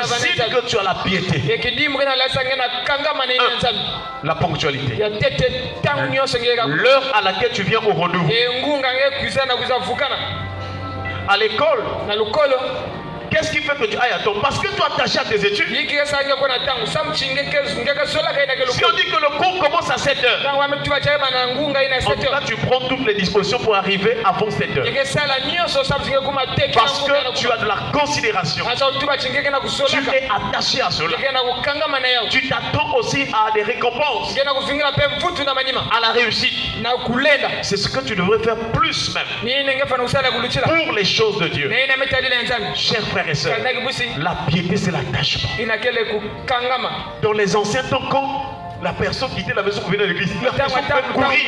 signe que tu as la piété. La ponctualité. L'heure à laquelle tu viens au rendez-vous. À l'école. Qu'est-ce qui fait que tu ailles à temps? Parce que tu es attaché à tes études. Si on dit que le cours commence à 7h, en tout cas tu prends toutes les dispositions pour arriver avant 7h. Parce que tu as de la considération. Tu es attaché à cela. Tu t'attends aussi à des récompenses, à la réussite. C'est ce que tu devrais faire plus même pour les choses de Dieu. Chers frères et sœurs, la piété c'est l'attachement. Dans les anciens temps, quand la personne quittait la maison pour venir à l'église, la personne peut courir.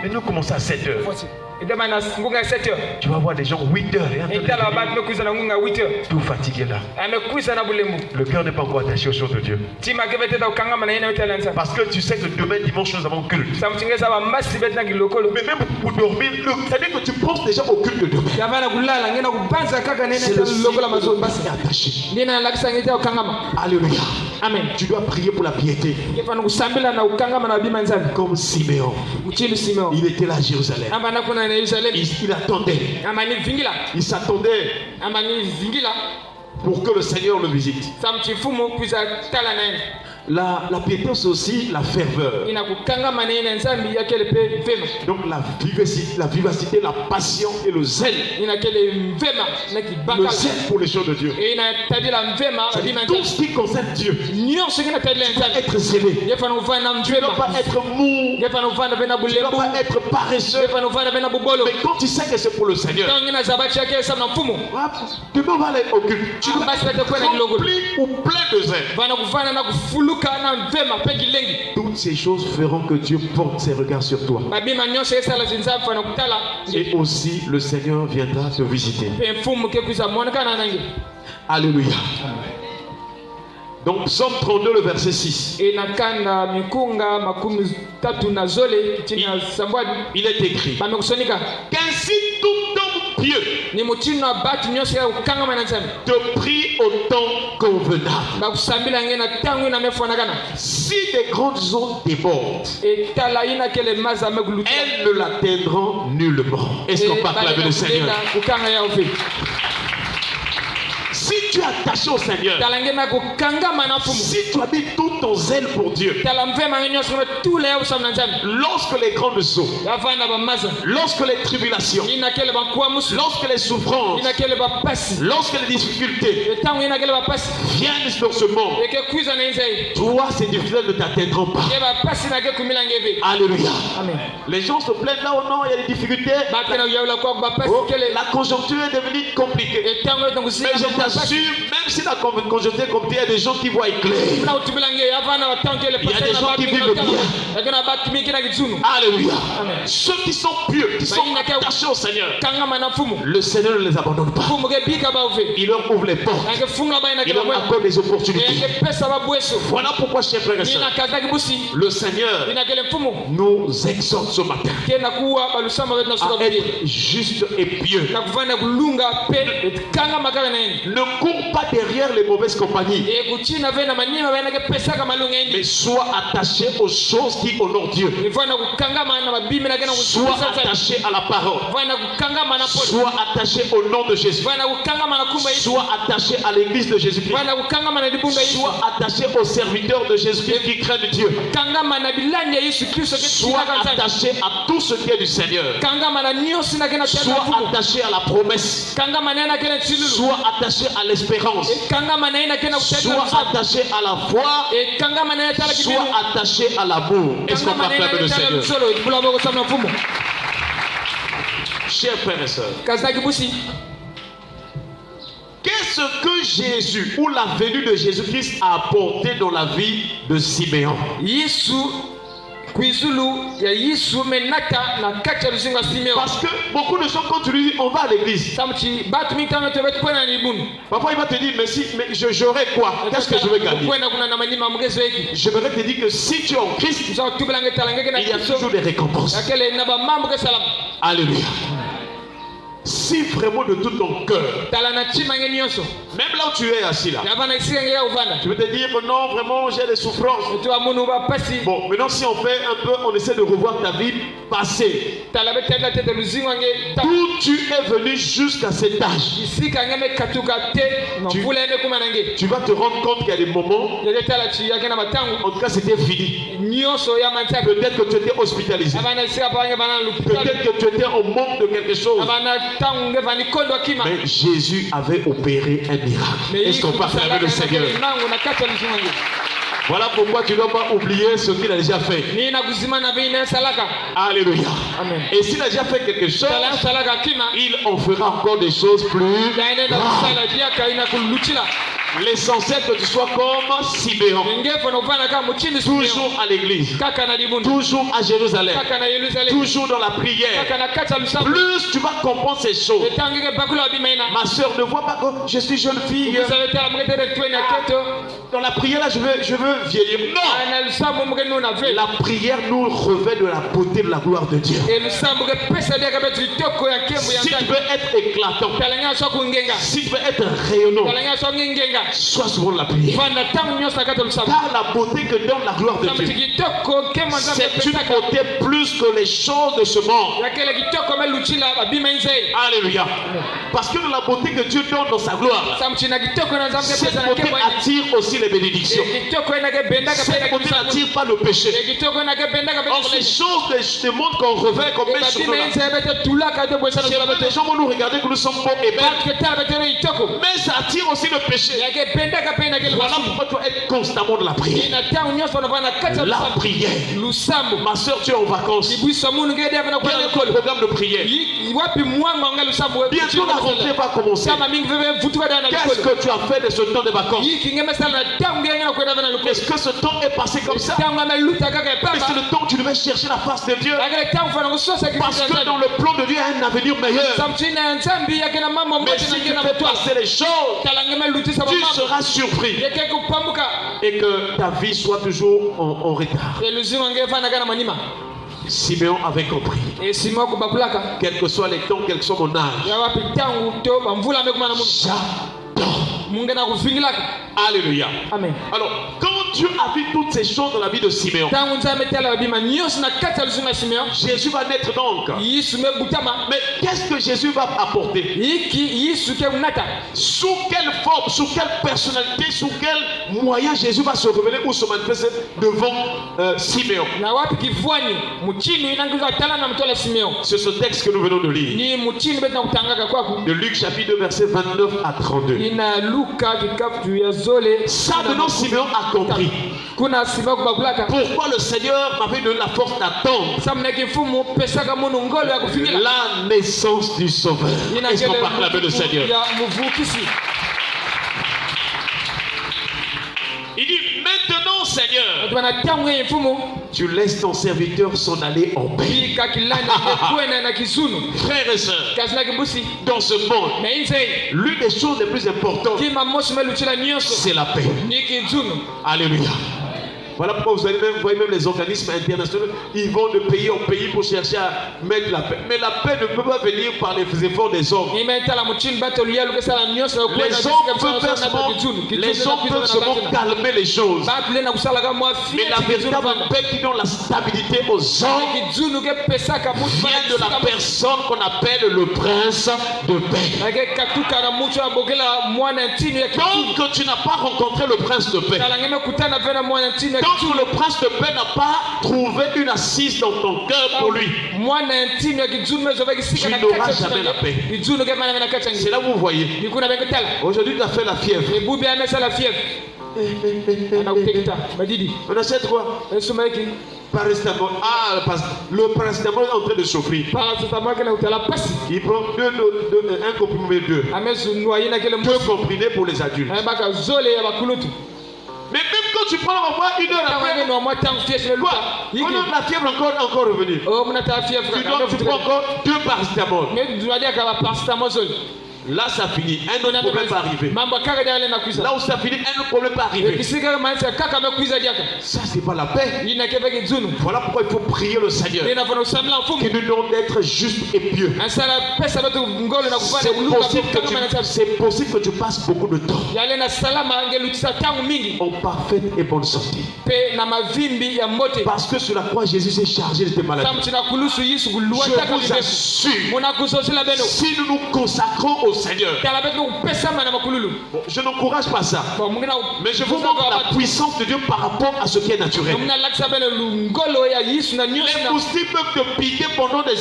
Et nous commençons à 7h. Tu vas voir des gens 8h. Tout fatigué là. Le cœur n'est pas encore attaché aux choses de Dieu. Parce que tu sais que demain dimanche nous avons culte. Mais même pour dormir, c'est-à-dire que tu penses déjà au culte de demain. C'est le signe que tu es attaché. Alléluia. Amen. Tu dois prier pour la piété. Comme Siméon. Il était là à Jérusalem. Il attendait. Il s'attendait pour que le Seigneur le visite. La piété, c'est aussi la ferveur. Donc la vivacité, la passion et le zèle. Le zèle pour les choses de Dieu. Tout ce qui concerne Dieu. Tu dois être zélé. Tu ne dois pas être mou. Tu ne dois pas être paresseux. Mais quand tu sais que c'est pour le Seigneur, demain on va aller au culte. Tu dois être rempli ou plein de zèle. Toutes ces choses feront que Dieu porte ses regards sur toi. Et aussi le Seigneur viendra te visiter. Alléluia. Donc Psaume 32, le verset 6. Il est écrit qu'ainsi tout homme pieux te prie au temps convenable. Si des grandes eaux débordent, elles ne l'atteindront nullement. Est-ce qu'on peut acclamer le Seigneur? Si tu es attaché au Seigneur, si tu as mis tout ton zèle pour Dieu, lorsque les grandes eaux, lorsque les tribulations, lorsque les souffrances, lorsque les difficultés viennent sur ce monde, toi, ces difficultés ne t'atteindront pas. Alléluia. Amen. Les gens se plaignent là, oh non, il y a des difficultés. La conjoncture est devenue compliquée. Mais je t'assure, même si la conjoncture est compliquée, il y a des gens qui voient clair. Il y a des gens qui vivent bien. Alléluia. Amen. Ceux qui sont pieux, qui sont attachés au Seigneur, le Seigneur ne les abandonne pas. Il leur ouvre les portes. Il leur accorde des opportunités. Voilà pourquoi, chers frères et sœurs, le Seigneur nous exhorte ce matin à être juste et pieux. Ne cours cours pas derrière les mauvaises compagnies, mais sois attaché aux choses qui honorent Dieu. Sois attaché à la parole. Sois attaché au nom de Jésus. Sois attaché à l'église de Jésus-Christ. Sois attaché aux serviteurs de Jésus-Christ qui craignent Dieu. Sois attaché à tout ce qui est du Seigneur. Sois attaché à la promesse. Sois attaché à l'espérance. Sois attaché à la foi. Sois attaché à l'amour. Est-ce qu'on peut acclamer le Seigneur? Chers frères et sœurs, qu'est-ce que Jésus ou la venue de Jésus-Christ a apporté dans la vie de Siméon? Parce que beaucoup de gens, quand tu lui dis on va à l'église, parfois il va te dire mais j'aurai quoi? Qu'est-ce que je vais gagner? J'aimerais te dire que si tu es en Christ, il y a toujours des récompenses. Alléluia. Si vraiment de tout ton cœur, même là où tu es assis là, tu veux te dire que non, vraiment j'ai des souffrances. Bon, maintenant si on fait un peu, on essaie de revoir ta vie passée. D'où tu es venu jusqu'à cet âge. Tu vas te rendre compte qu'il y a des moments, en tout cas c'était fini. Peut-être que tu étais hospitalisé. Peut-être que tu étais en manque de quelque chose. Mais Jésus avait opéré un miracle. Est-ce qu'on peut acclamer le Seigneur? Voilà pourquoi tu ne dois pas oublier ce qu'il a déjà fait. Alléluia. Amen. Et s'il a déjà fait quelque chose, il en fera encore des choses plus grandes. L'essentiel que tu sois comme Siméon, toujours à l'église, toujours à Jérusalem, toujours dans la prière. Plus tu vas comprendre ces choses. Ma soeur, ne vois pas que je suis jeune fille. Dans la prière là, je veux vieillir. Non. La prière nous revêt de la beauté de la gloire de Dieu. Si tu veux être éclatant, si tu veux être rayonnant, sois souvent de la prière. Car la beauté que donne la gloire de Dieu, c'est une beauté plus que les choses de ce monde. Alléluia. Parce que la beauté que Dieu donne dans sa gloire, cette beauté attire aussi les bénédictions. Cette beauté n'attire pas le péché. Or les choses de ce monde qu'on revêt, qu'on met sur nous, les gens vont nous regarder que nous sommes beaux et belles, mais ça attire aussi le péché. Voilà pourquoi tu dois être constamment dans la prière. La prière. Ma soeur, tu es en vacances. Quel est le programme de prière? Bientôt la rentrée va commencer. Qu'est-ce que tu as fait de ce temps de vacances? Est-ce que ce temps est passé comme ça? Est-ce que le temps où tu devais chercher la face de Dieu? Parce que dans le plan de Dieu, il y a un avenir meilleur. Mais si tu fais passer les choses, tu seras surpris. Et que ta vie soit toujours en retard. Siméon avait compris. Quel que soit les temps, quel que soit mon âge, alléluia. Amen. Alors, quand Dieu a vu toutes ces choses dans la vie de Siméon, Jésus va naître donc. Mais qu'est-ce que Jésus va apporter? Sous quelle forme, sous quelle personnalité, sous quel moyen Jésus va se révéler ou se manifester devant Siméon? C'est ce texte que nous venons de lire. De Luc chapitre 2 verset 29 à 32. Ça maintenant Siméon a compris. Pourquoi le Seigneur m'avait donné la force d'attendre la naissance du Sauveur. Est-ce qu'on peut acclamer le Seigneur? Il dit maintenant Seigneur, tu laisses ton serviteur s'en aller en paix. Frères et sœurs, dans ce monde, l'une des choses les plus importantes, c'est la paix. Alléluia. Voilà pourquoi vous allez même voir même les organismes internationaux, ils vont de pays en pays pour chercher à mettre la paix. Mais la paix ne peut pas venir par les efforts des hommes. Les hommes peuvent seulement calmer les choses. Mais la véritable paix qui donne la stabilité aux hommes vient de la personne qu'on appelle le prince de paix. Donc tu n'as pas rencontré le prince de paix. Donc le prince de paix n'a pas trouvé une assise dans ton cœur pour lui, tu n'auras jamais la paix. C'est là où vous voyez. Aujourd'hui tu as fait la fièvre. On achète quoi? Paracétamol. Ah, le paracétamol est en train de souffrir. Il prend un comprimé 2 comprimés pour les adultes. Mais même quand tu prends au moins une heure après, quoi? La fièvre encore revenue. Tu prends encore 2 paracétamol. Là, ça finit. Un autre problème va arriver. Là où ça finit, un autre problème va arriver. Ça, c'est pas la paix. Voilà pourquoi il faut prier le Seigneur qui nous donne d'être juste et pieux. C'est possible que tu passes beaucoup de temps en parfaite et bonne santé. Parce que sur la croix, Jésus s'est chargé de tes maladies. Je vous assure, si nous nous consacrons au Seigneur. Bon, je n'encourage pas ça. Mais je vous montre la puissance de Dieu par rapport à ce qui est naturel. Les moustiques peuvent te piquer pendant des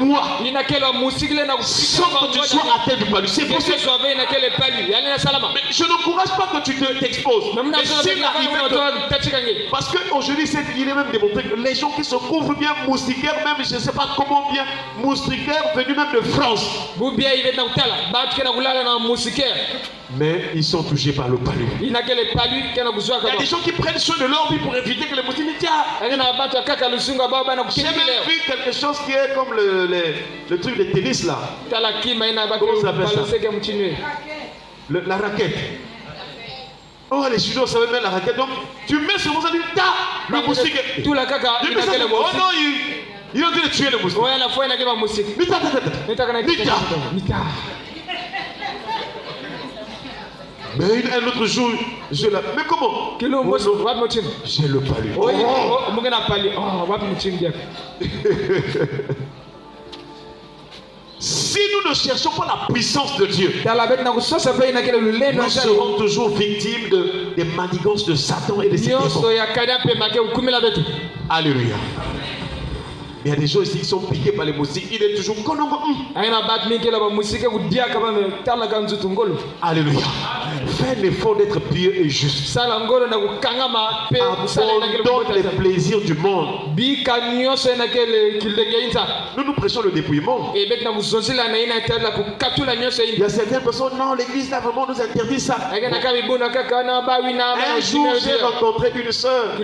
mois sans que tu sois atteint du palu. C'est possible. Mais je n'encourage pas que tu t'exposes. Mais s'il arrive, parce qu'aujourd'hui, il est même démontré que les gens qui se couvrent bien moustiquaires, même je ne sais pas comment bien, moustiquaires venus même de France. Mais ils sont touchés par le palu. Il y a des gens qui prennent soin de leur vie pour éviter que les moustiques ne tiennent. J'ai même vu quelque chose qui est comme le truc de tennis là. Comment ça s'appelle ça? La raquette. Oh, les Chinois savaient mettre la raquette. Donc, tu mets sur mon ça, le moustique. Oh non, il est en train de tuer le moustique. Mais un autre jour, mais comment? J'ai le palu. Si nous ne cherchons pas la puissance de Dieu, nous serons toujours victimes des manigances de Satan et des démons. Alléluia. Il y a des gens ici qui sont piqués par les moustiques. Il est toujours Alléluia. Fais l'effort d'être pieux et juste. Abandonne les plaisirs du monde. Nous prêchons le dépouillement. Il y a certaines personnes, non, l'église là vraiment nous interdit ça. Un jour, j'ai rencontré une sœur.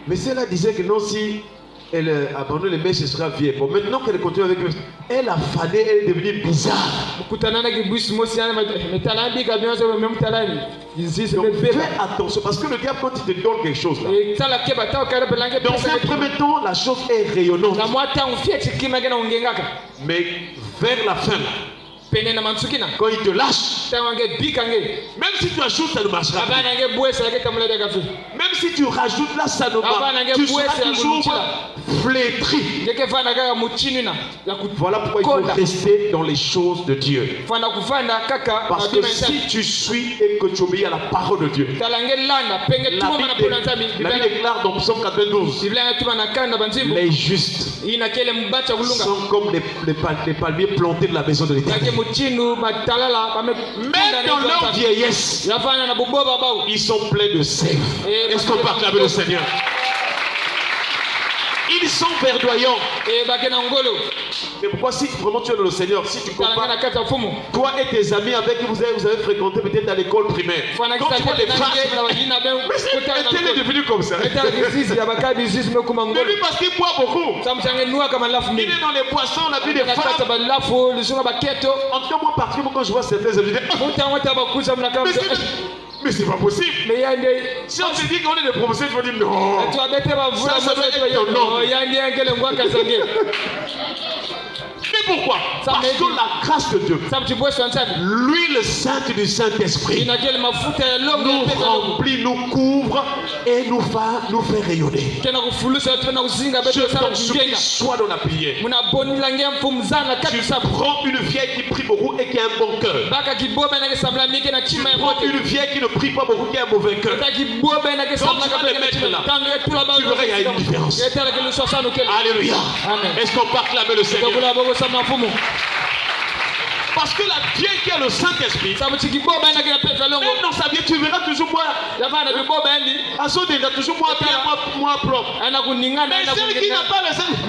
Mais celle-là disait que non, si elle abandonne les mèches, ce sera vieille. Bon, maintenant qu'elle continue avec eux, elle a fané, elle est devenue bizarre. Donc, fais attention, parce que le diable, quand il te donne quelque chose là, dans un premier temps, la chose est rayonnante. Mais vers la fin, quand il te lâche, même si tu ajoutes, ça ne marchera pas. Même si tu rajoutes là, ça ne marchera pas. Tu seras toujours flétri. Voilà pourquoi il faut rester dans les choses de Dieu. Parce que si tu suis et que tu obéis à la parole de Dieu, la Bible déclare dans Psaume 92, les justes sont comme les palmiers plantés de la maison de l'Éternel. Même dans leur vieillesse, ils sont pleins de sève. Est-ce qu'on peut acclamer le Seigneur? Ils sont verdoyants. Mais pourquoi si vraiment tu es dans le Seigneur, si tu compares toi et tes amis avec qui vous avez fréquenté peut-être à l'école primaire, quand tu vois les phrases, mais elle est devenue comme ça. Mais lui parce qu'il boit beaucoup, il est dans les poissons, on a vu des femmes. En tout cas moi particulièrement quand je vois certains amis, mais c'est pas possible. Si on te dit qu'on est des professeurs, tu vas dire non. Ça doit être ton nom. Mais pourquoi? Parce que la grâce de Dieu, l'huile sainte du Saint-Esprit nous remplit, nous couvre et nous fait rayonner. Je t'en supplie, sois dans la prière. Tu prends une vieille qui prie beaucoup et qui a un bon cœur. Tu prends une vieille qui ne prie pas beaucoup, qui a un mauvais cœur. Quand tu vas les mettre là, tu verras qu'il y a une différence. Alléluia. Est-ce qu'on peut acclamer le Seigneur? Parce que la vieille qui a le Saint-Esprit, même dans sa vie, tu verras toujours moi. Il a toujours moi propre. Mais celle qui n'a pas le Saint-Esprit.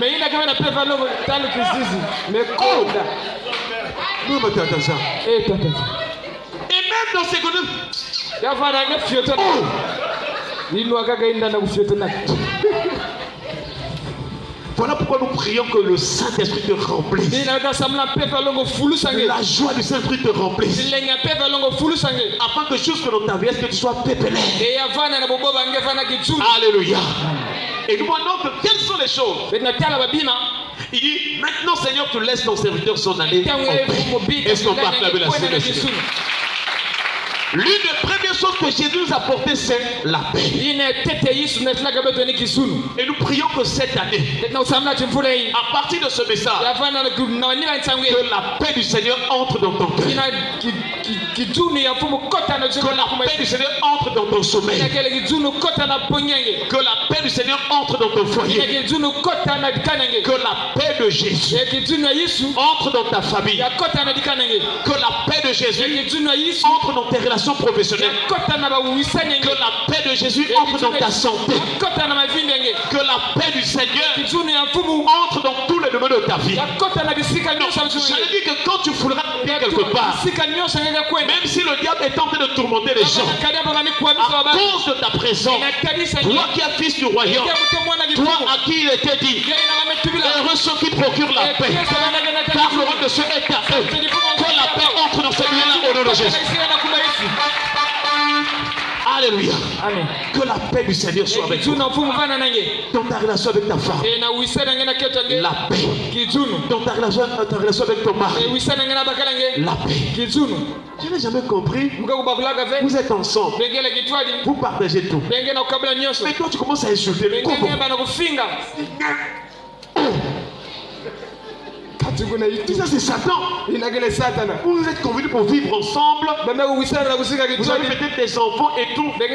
Non, mais attention. Et même dans ses voilà pourquoi nous prions que le Saint-Esprit te remplisse. La joie du Saint-Esprit te remplisse. Afin que jusque dans ta vie, est-ce que tu sois pépélé. Alléluia. Et nous voyons que quelles sont les choses. Il dit, maintenant Seigneur, tu laisses ton serviteur s'en aller en paix. Est-ce qu'on peut acclamer la Seigneur? L'une des premières choses que Jésus nous a apportées, c'est la paix. Et nous prions que cette année, à partir de ce message, que la paix du Seigneur entre dans ton cœur. Que la paix du Seigneur entre dans ton sommeil. Que la paix du Seigneur entre dans ton foyer. Que la paix de Jésus entre dans ta famille. Que la paix de Jésus entre dans tes relations professionnelles. Que la paix de Jésus entre dans ta santé. Que la paix du Seigneur entre dans tous les domaines de ta vie. J'allais dire que quand tu fouleras quelque part, même si le diable est en train de tourmenter les gens, à cause de ta présence, toi qui es fils du royaume, toi à qui il était dit, heureux ceux qui procurent la paix, car le roi de ceux est à eux. Que la paix entre dans ce lieu-là au nom de Jésus. Alléluia. Amen. Que la paix du Seigneur soit avec toi. Dans ta relation avec ta femme, la paix. Dans ta relation avec ton mari, la paix. Je n'ai jamais compris. Vous êtes ensemble, vous partagez tout. Mais toi tu commences à insulter. Comment? Ça c'est Satan. Vous êtes convenus pour vivre ensemble. Vous avez peut-être des enfants et tout. Mais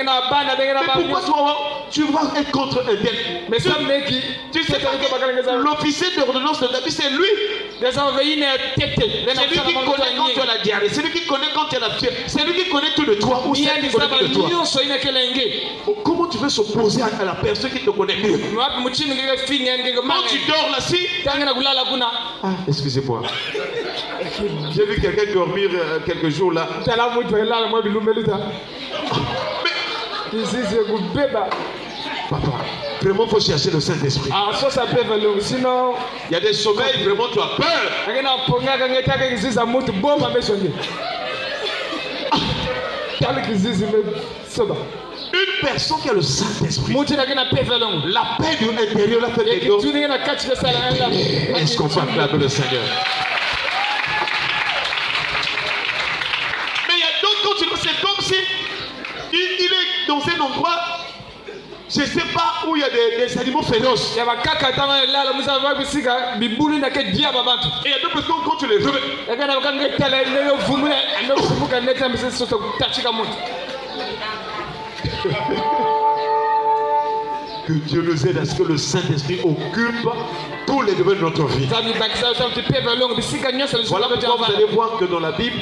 pourquoi toi tu vas être contre un tel? Tu sais que l'officier d'ordonnance de David, c'est lui. C'est lui qui connaît quand tu as la diarrhée. C'est lui qui connaît quand tu as la fièvre. C'est lui qui connaît tout de toi. Ou c'est lui qui connaît tout de toi. Comment tu veux s'opposer à la personne qui te connaît mieux? Quand tu dors là-ci, excusez-moi. J'ai vu quelqu'un dormir quelques jours là. Papa, vraiment il faut chercher le Saint-Esprit. Sinon, il y a des sommeils, vraiment tu as peur. Une personne qui a le Saint-Esprit, la paix de l'intérieur, la paix de l'intérieur. Est-ce qu'on peut acclamer le Seigneur? Mais il y a d'autres, quand tu vois, c'est comme si il est dans un endroit, je ne sais pas, où il y a des animaux féroces. Et il y a d'autres personnes, quand tu les veux, que Dieu nous aide à ce que le Saint-Esprit occupe tous les domaines de notre vie. Voilà pourquoi vous allez voir que dans la Bible,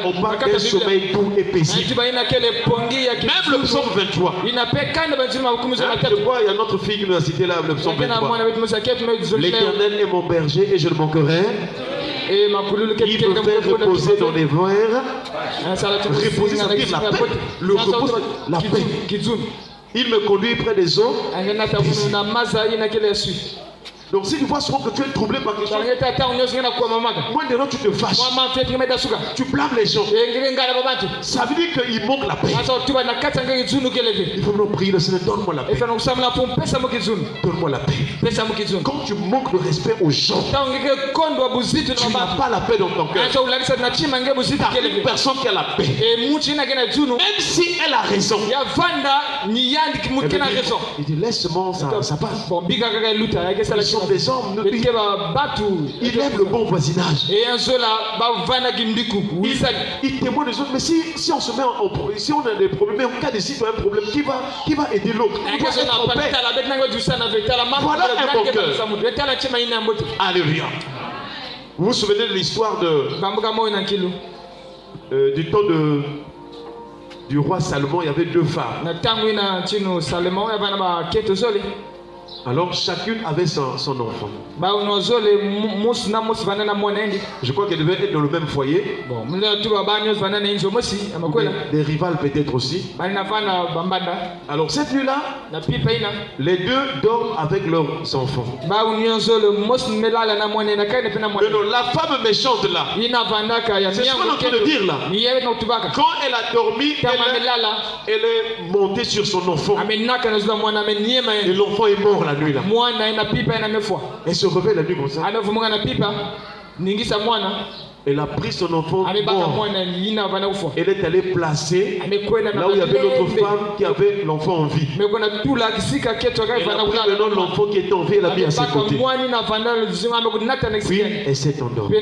On parle d'un sommeil doux et paisible. Même le psaume 23. De quoi il y a notre fille qui nous a cité là, le psaume 23. L'Éternel est mon berger et je ne manquerai. Il me fait reposer dans les verts. Reposer, ça veut dire la paix. Le repos, la paix. Il me conduit près des eaux. Donc si tu vois souvent que tu es troublé par quelque chose, moins de temps tu te fâches, tu blâmes les gens, ça veut dire qu'il manque la paix. Il faut nous prier le Seigneur, donne-moi la paix. Donne-moi la paix. Quand tu manques de respect aux gens, tu n'as pas la paix dans ton cœur. T'as une personne qui a la paix, même si elle a raison, il dit laisse-moi, ça passe. Ils sont des hommes, il aime le bon voisinage. Il témoigne des autres. Mais si on se met si on a des problèmes, en cas de si tu as un problème, qui va aider l'autre? Voilà un bon cœur. Alléluia. Vous vous souvenez de l'histoire du temps du roi Salomon? Il y avait deux femmes. Alors chacune avait son enfant. Je crois qu'elle devait être dans le même foyer. Des rivales peut-être aussi. Alors cette nuit-là, les deux dorment avec leurs enfants. Mais non, la femme méchante là, c'est ce qu'on est en train de dire là. Quand elle a dormi, elle est montée sur son enfant. Et l'enfant est mort la nuit là. Elle se réveille la nuit comme ça. Elle a pris son enfant mort. Elle est allée placer là où il y avait l'autre femme qui avait l'enfant en vie. Elle a pris maintenant l'enfant qui était en vie, elle a mis à ses côtés. Puis elle s'est endormie.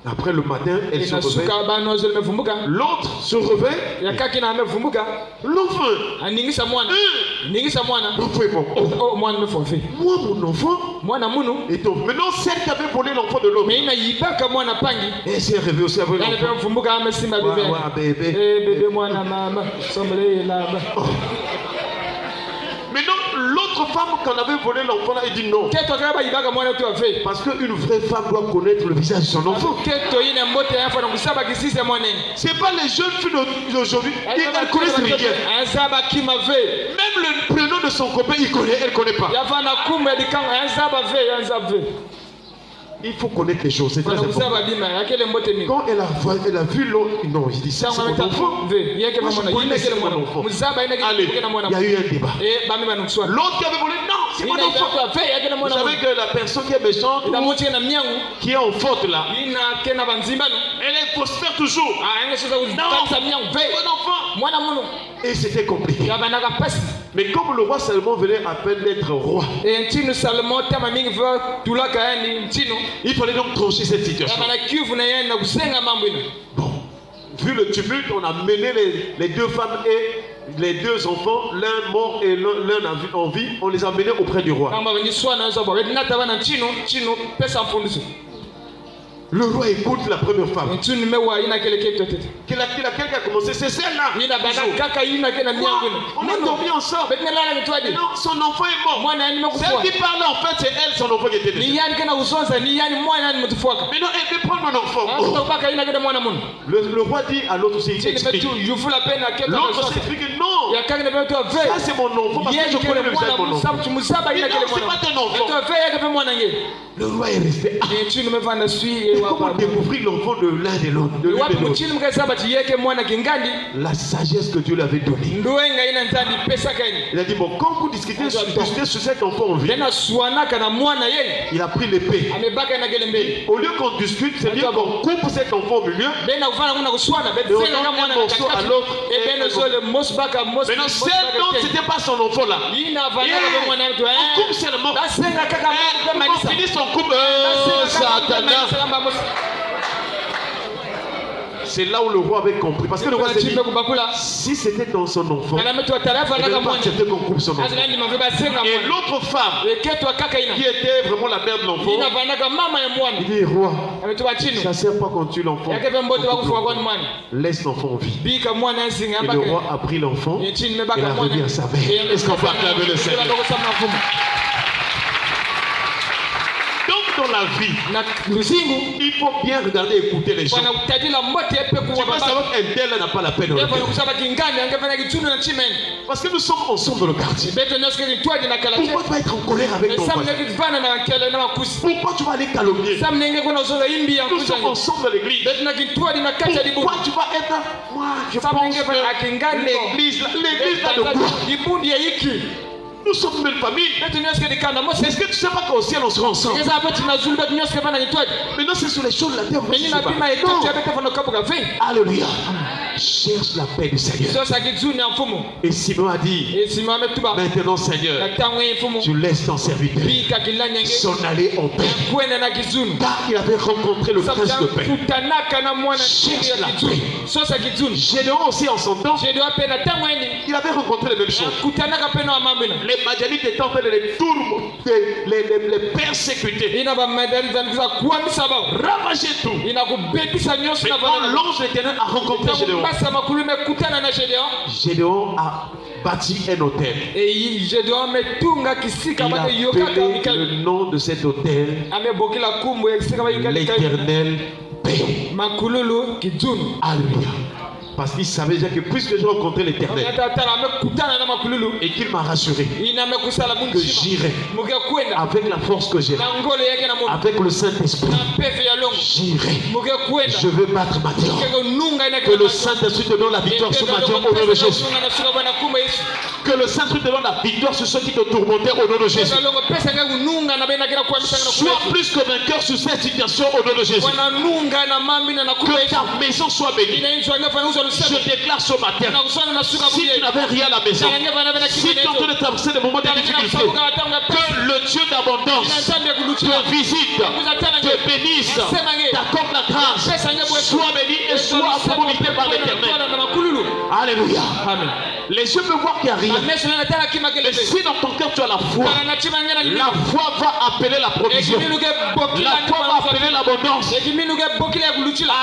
Après le matin, elle se réveille. L'autre se réveille. L'enfant. Moi, mon enfant. Et donc, maintenant, celle qui avait volé l'enfant de l'autre. Elle s'est réveillée aussi avec l'enfant. Bébé. Maintenant, l'autre femme qui en avait volé l'enfant là, elle dit non. Parce qu'une vraie femme doit connaître le visage de son enfant. C'est pas les jeunes filles d'aujourd'hui. Elles connaissent rien. Même le prénom de son copain, elle connaît pas. Il faut connaître les choses, c'est très important. Quand elle a vu l'autre, non, il dit ça c'est mon enfant. Moi, je connais c'est mon enfant. Allez, il y a eu un débat. L'autre qui avait volé, non, c'est mon enfant. Vous savez que la personne qui est méchante, qui est en faute là, elle prospère toujours. Non, c'est mon enfant. Et c'était compliqué. Mais comme le roi Salomon venait à peine d'être roi, il fallait donc trancher cette situation. Bon, vu le tumulte, on a mené les deux femmes et les deux enfants, l'un mort et l'un en vie, on les a menés auprès du roi. Le roi écoute la première femme. Laquelle a commencé, c'est celle-là. On a dormi ensemble. Non, son enfant est mort. Celle qui parle en fait, c'est elle, son enfant qui était décédé. Mais non, elle veut prendre mon enfant. Le roi dit à l'autre aussi, il explique. L'autre s'explique, non. Ça c'est mon enfant parce que je connais le visage de mon enfant. Mais non, c'est pas ton enfant. Le roi est resté. Comment découvrir l'enfant de l'un de l'autre? La sagesse que Dieu lui avait donnée. Il a dit bon, quand vous discutez sur cet enfant en vie, il a pris l'épée. Au lieu qu'on discute, c'est bien qu'on coupe cet enfant au milieu et on donne un morceau à l'autre. Maintenant, celle dont c'était pas son enfant là, on coupe seulement. On finit son couple. Satan. C'est là où le roi avait compris. Parce que le roi s'est dit, si c'était dans son enfant, il n'avait pas accepté qu'on coupe son enfant. Et l'autre femme, qui était vraiment la mère de l'enfant, il dit, roi, ça ne sert pas quand tu l'enfant. Laisse l'enfant en vie. Et le roi a pris l'enfant et l'a remis à sa mère. Est-ce qu'on peut acclamer le Seigneur? Dans la vie, il faut bien regarder et écouter les gens. Tu vas savoir qu'un tel n'a pas la peine de le faire. Parce que nous sommes ensemble dans le quartier. Pourquoi tu vas être en colère avec ton voisin? Pourquoi tu vas aller calomnier? Nous sommes ensemble dans l'église. Pourquoi tu vas être... Moi, je pense que l'église a de quoi? Nous sommes une famille. Est-ce que tu ne sais pas qu'au ciel on sera ensemble? Maintenant c'est sur les choses de la terre. Alléluia. Cherche la paix du Seigneur. Et Simon a dit, maintenant Seigneur, tu laisses ton serviteur s'en aller en paix. Car il avait rencontré le prince de paix. Cherche la paix. Gédéon aussi en son temps, il avait rencontré les mêmes choses. Les Madianites étaient en train de les tourmenter, les persécuter, ravager tout. Mais quand l'ange de l'Éternel a rencontré Gédéon, Gédéon a bâti un hôtel. Il a appelé le nom de cet hôtel l'Éternel paix. Alléluia. Parce qu'il savait déjà que puisque j'ai rencontré l'Éternel et qu'il m'a rassuré que j'irai avec la force que j'ai, avec le Saint-Esprit, j'irai. Je veux battre ma terre. Que le Saint-Esprit te donne la victoire sur ma terre au nom de Jésus. Que le Saint-Esprit te donne la victoire sur ceux qui te tourmentaient au nom de Jésus. Sois plus que vainqueur sur cette situation au nom de Jésus. Que ta maison soit bénie. Je déclare ce matin, si tu n'avais rien à la maison, si tu es en train de traverser des moments de difficulté, que le Dieu d'abondance te visite, te bénisse, t'accorde la grâce, sois béni et sois approuvité par l'Éternel. Alléluia. Amen. Les yeux peuvent voir qu'il n'y a rien. Mais si dans ton cœur tu as la foi va appeler la provision. La foi va appeler l'abondance.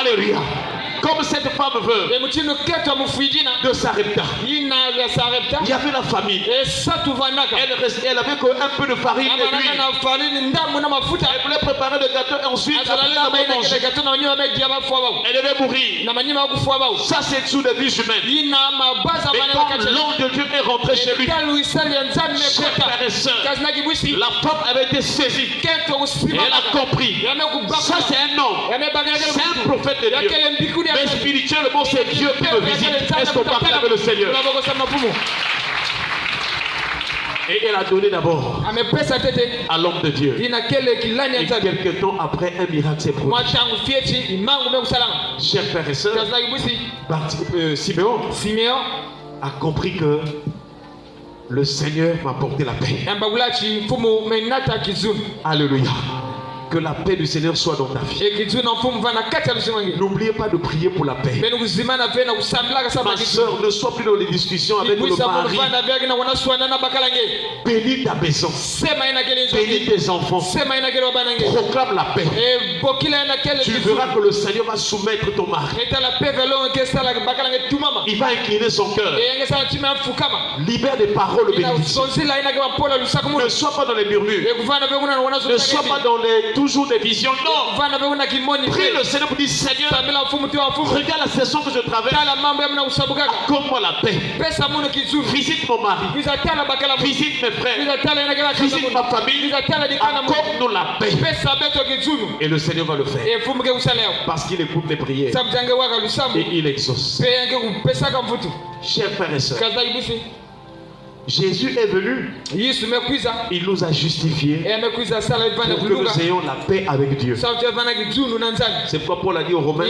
Alléluia. Comme cette femme veuve de Sarepta, il y avait la famille. Elle avait un peu de farine et d'huile. Elle voulait préparer le gâteau et ensuite elle devait mourir. Ça c'est sous les vies humaines. Et quand l'ange de Dieu est rentré chez lui, chers frères et sœurs, la femme avait été saisie et elle a compris. Ça c'est un homme, c'est un prophète de Dieu. Mais spirituellement, c'est Dieu qui me visite. Est-ce qu'on peut acclamer le Seigneur? Et elle a donné d'abord à l'homme de Dieu. Et quelques temps après, un miracle s'est produit. Chers frères et sœurs, Siméon a compris que le Seigneur m'a porté la paix. Alléluia. Que la paix du Seigneur soit dans ta vie. N'oubliez pas de prier pour la paix. Ma soeur, ne sois plus dans les discussions avec le mari. Bénis ta maison. Bénis tes enfants. Proclame la paix. Tu verras que le Seigneur va soumettre ton mari. Il va incliner son cœur. Libère des paroles bénédictives. Ne sois pas dans les murmures. Ne sois pas dans les toujours des visions. Non. Prie le Seigneur pour dire Seigneur, regarde la saison que je traverse. Accorde-moi la paix. Visite mon mari. Visite mes frères. Visite ma famille. Accorde-nous la paix. Et le Seigneur va le faire. Parce qu'il écoute mes prières. Et il exauce. Chers frères et sœurs, Jésus est venu, il nous a justifiés pour que nous ayons la paix avec Dieu. C'est pourquoi Paul a dit aux Romains,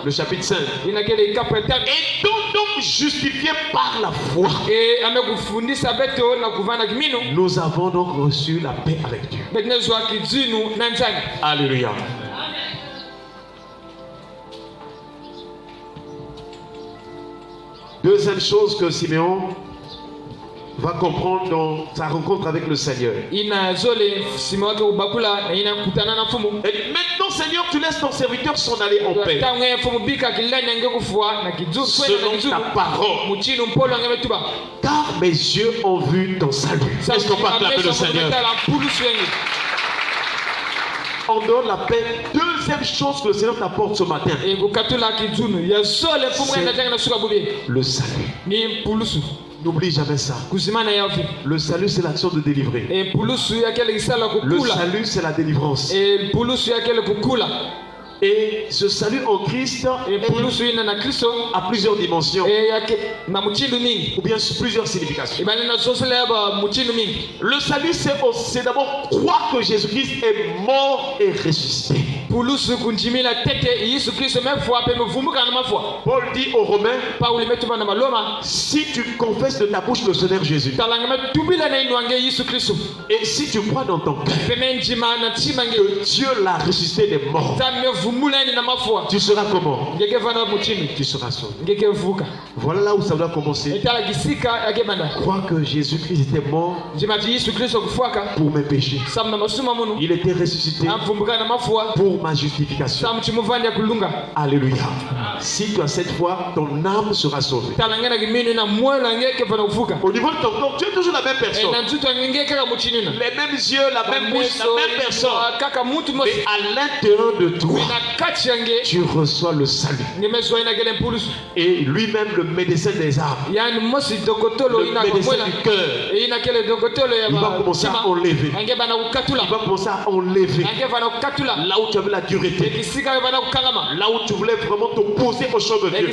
le chapitre 5, et donc justifiés par la foi, nous avons donc reçu la paix avec Dieu. Alléluia. Deuxième chose que Siméon va comprendre dans sa rencontre avec le Seigneur. Et maintenant, Seigneur, tu laisses ton serviteur s'en aller en paix. Selon ta parole. Car mes yeux ont vu ton salut. Est-ce qu'on peut acclamer le Seigneur? On donne la paix. Deuxième chose que le Seigneur t'apporte ce matin, le salut. N'oublie jamais ça. Le salut, c'est l'action de délivrer. Le salut, c'est la délivrance. Et ce salut en Christ a plusieurs dimensions ou bien plusieurs significations. Le salut, c'est d'abord croire que Jésus-Christ est mort et ressuscité. Paul dit aux Romains, si tu confesses de ta bouche le Seigneur Jésus et si tu crois dans ton cœur que Dieu l'a ressuscité des morts, tu seras comment? Tu seras sauvé. Voilà là où ça doit commencer. Croire que Jésus-Christ était mort pour mes péchés. Il était ressuscité pour ma justification. Alléluia. Si tu as cette foi, ton âme sera sauvée. Au niveau de ton corps, tu es toujours la même personne. Les mêmes yeux, la même bouche, la même personne. Mais à l'intérieur de toi, tu reçois le salut. Et lui-même, le médecin des âmes, le médecin du cœur, il va commencer à enlever. Il va commencer à enlever. Là où tu avais la dureté, là où tu voulais vraiment t'opposer au champ de Dieu,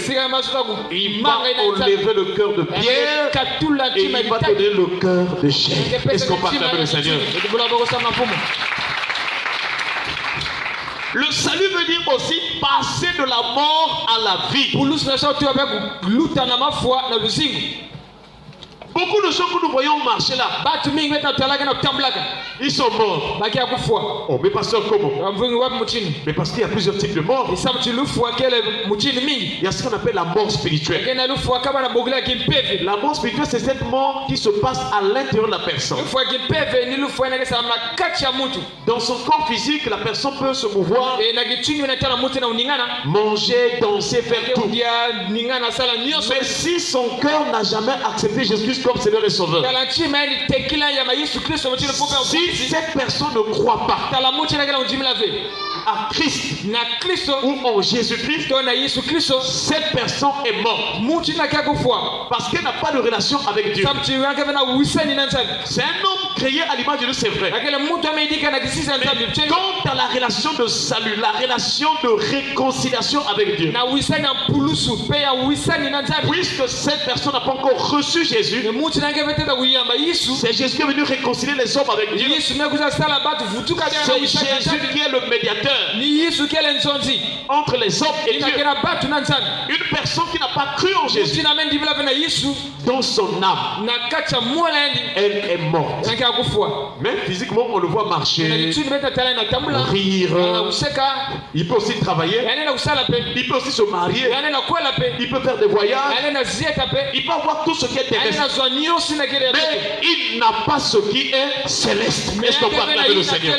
il va enlever le cœur de pierre et il va te donner le cœur de chair. Est-ce qu'on peut acclamer le Seigneur? Le salut veut dire aussi passer de la mort à la vie. Beaucoup de gens que nous voyons marcher là, ils sont morts. Oh, mais pasteur, comment? Mais parce qu'il y a plusieurs types de morts. Il y a ce qu'on appelle la mort spirituelle. La mort spirituelle, c'est cette mort qui se passe à l'intérieur de la personne. Dans son corps physique, la personne peut se mouvoir, manger, danser, faire tout. Mais si son cœur n'a jamais accepté Jésus-Christ comme Seigneur et Sauveur, si cette personne ne croit pas à Christ ou en Jésus-Christ, cette personne est morte parce qu'elle n'a pas de relation avec Dieu. C'est un homme créé à l'image de Dieu, c'est vrai. Mais quant à la relation de salut, la relation de réconciliation avec Dieu, puisque cette personne n'a pas encore reçu Jésus, c'est Jésus qui est venu réconcilier les hommes avec Dieu. C'est Jésus qui est le médiateur entre les hommes et Dieu. Une personne qui n'a pas cru en Jésus, dans son âme, elle est morte. Mais physiquement, on le voit marcher, rire. Il peut aussi travailler. Il peut aussi se marier. Il peut faire des voyages. Il peut avoir tout ce qui est terrestre. Mais il n'a pas ce qui est céleste. Est-ce qu'on peut acclamer le Seigneur?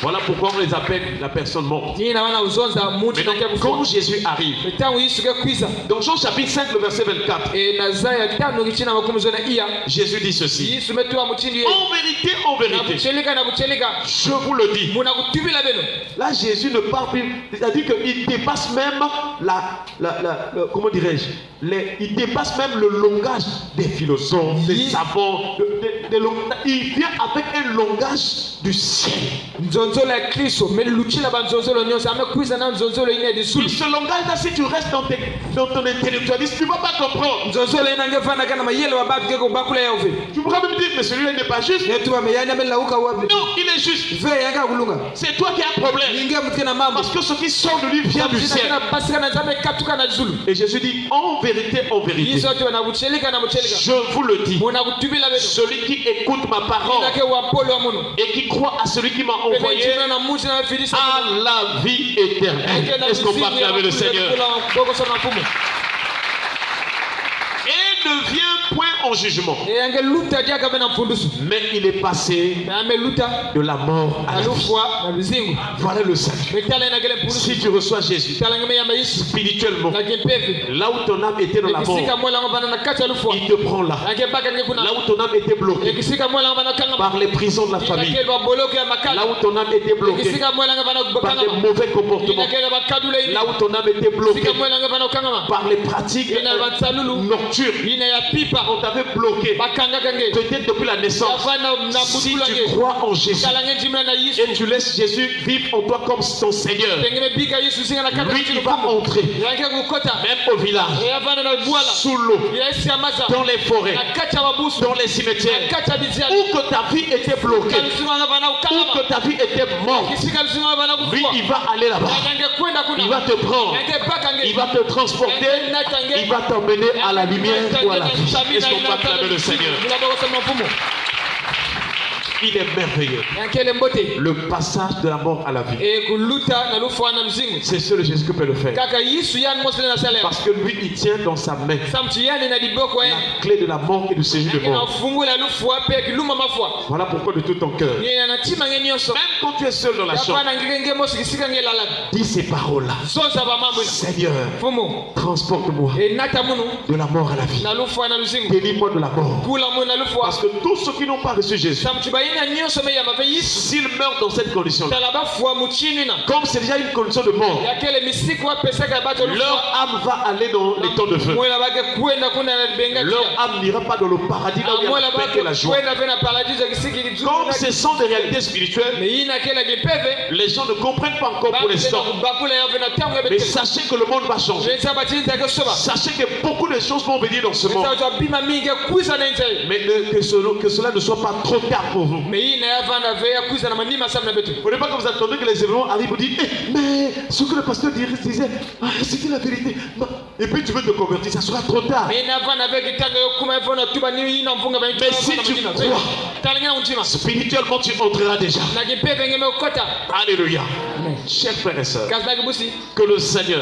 Voilà pourquoi on les appelle la personne morte. Maintenant, quand Jésus arrive, dans Jean chapitre 5, le verset 24, Jésus dit ceci: en vérité, je vous le dis. Là, Jésus ne parle plus, c'est-à-dire qu'il dépasse même comment dirais-je, il dépasse même le langage des philosophes, des savants. Il vient avec un langage du ciel. Ce langage-là, si tu restes dans ton intellectualisme, tu ne vas pas comprendre. Tu pourras même dire, mais celui-là n'est pas juste. Non, il est juste. C'est toi qui as un problème. Parce que ce qui sort de lui vient du ciel. Et Jésus dit, en vérité, je vous le dis, celui qui qui écoute ma parole et qui croit à celui qui m'a envoyé a la vie éternelle. Est-ce qu'on peut acclamer le Seigneur? Et ne vient point en jugement, mais il est passé de la mort à la vie. Voilà le salut. Si tu reçois Jésus spirituellement, là où ton âme était dans la mort, il te prend là. Là où ton âme était bloquée par les prisons de la famille, là où ton âme était bloquée par les mauvais comportements, là où ton âme était bloquée par les pratiques nocturnes, on t'avait bloqué peut-être depuis la naissance. Si tu crois en Jésus et tu laisses Jésus vivre en toi comme ton Seigneur, lui il va entrer même au village, sous l'eau, dans les forêts, dans les cimetières, où que ta vie était bloquée, où que ta vie était morte, lui il va aller là-bas, il va te prendre, il va te transporter, il va t'emmener à la lumière ou à la vie. Est-ce qu'on peut acclamer le Seigneur? Il est merveilleux. Le passage de la mort à la vie. C'est seul Jésus qui peut le faire. Parce que lui, il tient dans sa main la clé de la mort et du séjour de mort. Voilà pourquoi de tout ton cœur, même quand tu es seul dans la chambre, dis ces paroles-là. Seigneur, transporte-moi de la mort à la vie. Délivre-moi de la mort. Parce que tous ceux qui n'ont pas reçu Jésus, s'ils meurent dans cette condition, comme c'est déjà une condition de mort, leur âme va aller dans les temps de feu. Leur âme n'ira pas dans le paradis là où il y a la paix et la joie. Comme ce sont des réalités spirituelles, les gens ne comprennent pas encore pour l'instant. Mais sachez que le monde va changer. Sachez que beaucoup de choses vont venir dans ce monde. Mais que cela ne soit pas trop tard pour vous. Vous ne pas que vous attendez que les événements arrivent, vous dites mais ce que le pasteur disait, c'était la vérité. Et puis tu veux te convertir, ça sera trop tard. Mais si tu crois, spirituellement tu entreras déjà. Alléluia. Chers frères et sœurs, que le Seigneur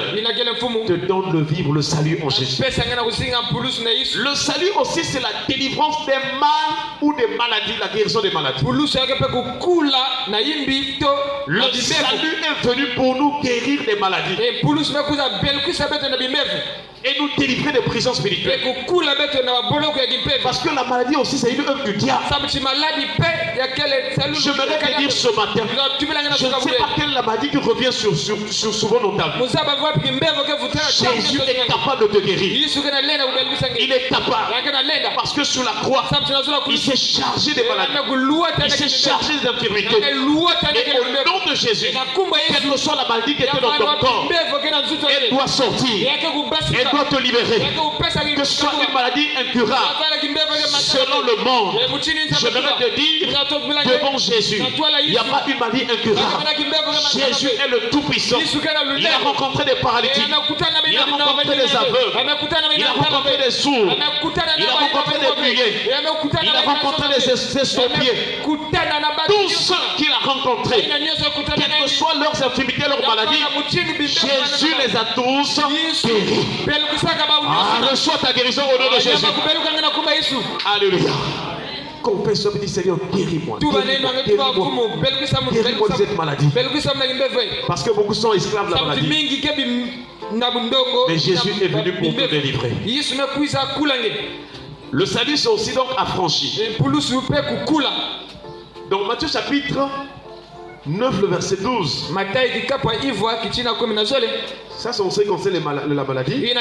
te donne le vivre, le salut en Jésus. Le salut aussi, c'est la délivrance des mal ou des maladies, la guérison des maladies. Le salut est venu pour nous guérir des maladies et nous délivrer des prisons spirituelles. Parce que la maladie aussi, c'est une œuvre du diable. J'aimerais te dire ce matin, je ne sais pas quelle est la maladie qui revient souvent dans ta vie. Jésus est capable de te guérir. Il est capable. Parce que sur la croix, il s'est chargé des maladies. Il s'est chargé des infirmités. Et au nom de Jésus, quelle que soit la maladie qui était dans ton corps, elle doit sortir. Elle doit te libérer. Que ce soit une maladie incurable selon le monde, je voudrais te dire devant Jésus, il n'y a pas une maladie incurable. Jésus est le Tout-Puissant. Il a rencontré des paralytiques, il a rencontré des aveugles, il a rencontré des sourds, il a rencontré des muets, il a rencontré des estompiers. Tous ceux qu'il a rencontrés, quelles que soient leurs infirmités, leurs maladies, Jésus les a tous guéris. Reçois ta guérison au nom de Jésus. Alléluia. Confesse et dis Seigneur, guéris-moi. Guéris-moi de cette maladie. Parce que beaucoup sont esclaves de la maladie. Mais Jésus est venu pour te délivrer. Le salut c'est aussi donc affranchi. Donc Matthieu chapitre 9, le verset 12. Ça c'est on sait qu'on sait la maladie.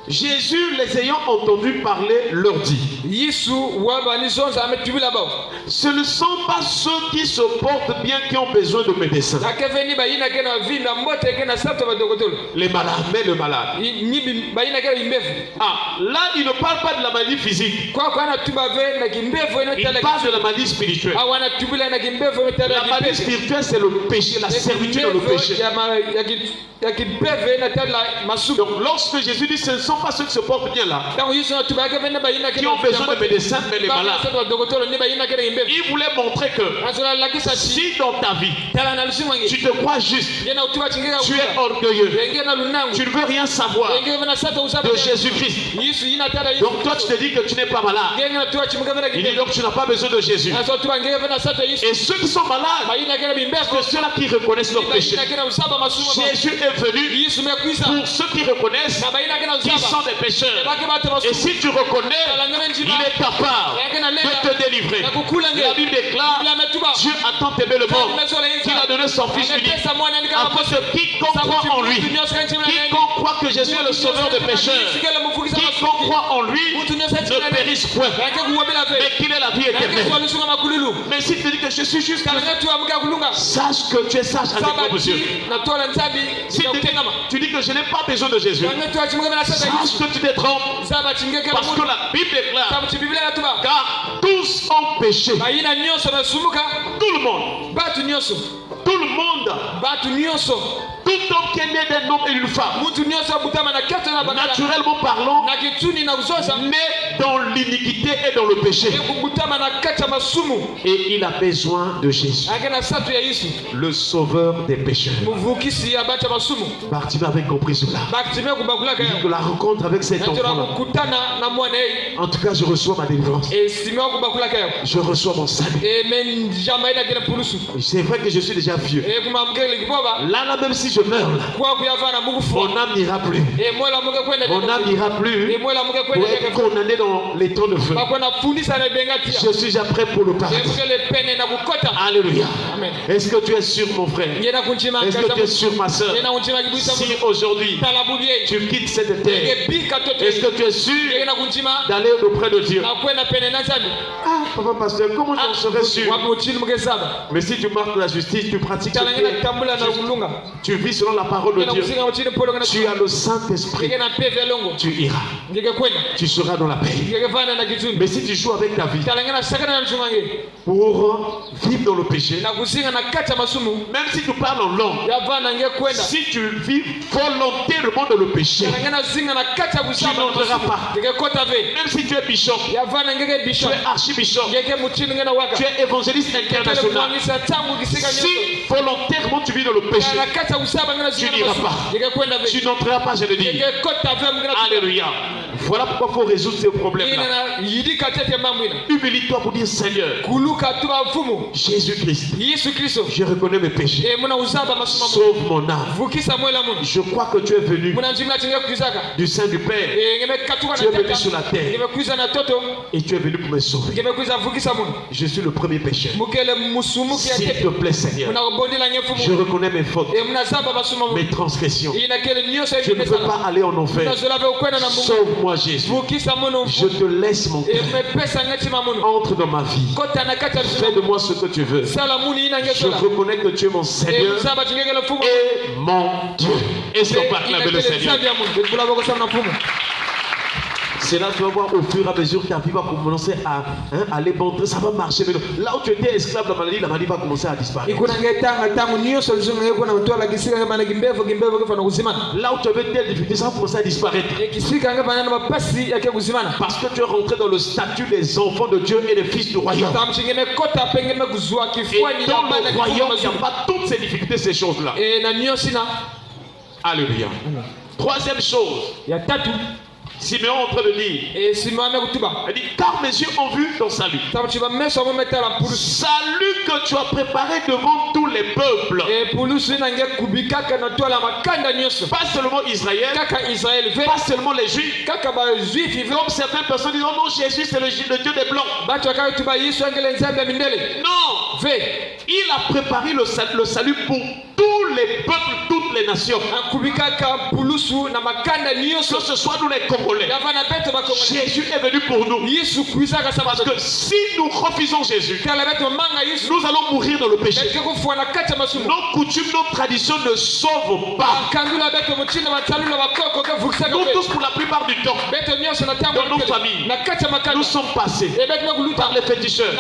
Jésus, les ayant entendus parler, leur dit: ce ne sont pas ceux qui se portent bien qui ont besoin de médecins. Les malades, mais le malade. Ah, là, il ne parle pas de la maladie physique. Il parle de la maladie spirituelle. La maladie spirituelle, c'est le péché, la servitude dans le péché. Donc, lorsque Jésus dit ce ne sont sont pas ceux qui se portent bien là, qui ont besoin de médecins, mais les malades. Il voulait montrer que si dans ta vie, tu te crois juste, tu es orgueilleux, tu ne veux rien savoir de Jésus-Christ. Donc toi tu te dis que tu n'es pas malade. Il dit donc tu n'as pas besoin de Jésus. Et ceux qui sont malades, c'est ceux-là qui reconnaissent leurs péchés. Jésus est venu pour ceux qui reconnaissent qu'ils sont des pécheurs. Et si tu reconnais, il est capable de te délivrer. La Bible déclare, Dieu a tant aimé le monde qu'il a donné son Fils unique, afin que quiconque croit en lui, quiconque croit que Jésus est le sauveur des pécheurs, quiconque croit en lui ne périsse point, mais qu'il ait la vie éternelle. Mais si tu dis que je suis juste, sache que tu es sage avec mon Dieu. Si tu dis que je n'ai pas besoin de Jésus, sache que tu te trompes, parce que la Bible déclare, car tous ont péché. Tout le monde. Tout le monde. Tout homme qui est né d'un homme et d'une femme, naturellement parlant, né dans l'iniquité et dans le péché. Et il a besoin de Jésus, le sauveur des pécheurs. Bartimée avait compris cela. Il dit que la rencontre avec cet enfant-là, en tout cas je reçois ma délivrance, je reçois mon salut. C'est vrai que je suis déjà vieux. Là même si je meurs là, mon âme n'ira plus. Mon âme n'ira plus pour être condamné dans les temps de feu. Je suis déjà prêt pour le paradis. Alléluia. Est-ce que tu es sûr, mon frère? Est-ce que tu es sûr, ma soeur? Si aujourd'hui tu quittes cette terre, est-ce que tu es sûr d'aller auprès de Dieu? Ah, papa pasteur, comment j'en serais sûr? Mais si tu marques la justice, tu pratiques ce tu vis selon la parole de Dieu, tu as le Saint-Esprit, tu iras, tu seras dans la paix. Mais si tu joues avec ta vie pour vivre dans le péché, même si tu parles en langue, si tu vis volontairement dans le péché, tu n'entreras pas. Même si tu es bishop, tu es archibishop, tu es évangéliste international, si volontairement tu vis dans le péché, tu n'iras pas. Tu n'entreras pas, je le dis. Alléluia. Voilà pourquoi il faut résoudre ces problèmes-là. Humilie-toi pour dire Seigneur, Jésus-Christ, je reconnais mes péchés. Sauve mon âme. Je crois que tu es venu du sein du Père. Tu es venu sur la terre et tu es venu pour me sauver. Je suis le premier pécheur. S'il te plaît, Seigneur, je reconnais mes fautes, mes transgressions. Je ne veux pas aller en enfer. Sauve-moi, Jésus. Je te laisse mon cœur. Entre dans ma vie. Fais de moi ce que tu veux. Je reconnais que tu es mon Seigneur et mon Dieu. Est-ce qu'on peut acclamer le Seigneur? C'est là que tu vas voir au fur et à mesure que ta vie va commencer à aller bon, ça va marcher. Mais là où tu étais esclave de la maladie va commencer à disparaître. Là où tu avais telle difficulté, ça va commencer à disparaître. Parce que tu es rentré dans le statut des enfants de Dieu et des fils du royaume. Et dans le royaume, il n'y a pas toutes ces difficultés, ces choses-là. Alléluia. Troisième chose. Simeon est en train de dire, il dit, car mes yeux ont vu ton salut. Salut que tu as préparé devant tous les peuples. Pas seulement Israël, pas seulement les Juifs. Comme certaines personnes disent, oh non, Jésus c'est le Dieu des Blancs. Non, il a préparé le salut pour tous les peuples, toutes les nations. Que ce soit nous les Congolais. Jésus est venu pour nous. Parce que si nous refusons Jésus, nous allons mourir dans le péché. Nos coutumes, nos traditions ne sauvent pas. Nous tous, pour la plupart du temps, dans nos familles, nous sommes passés par les féticheurs,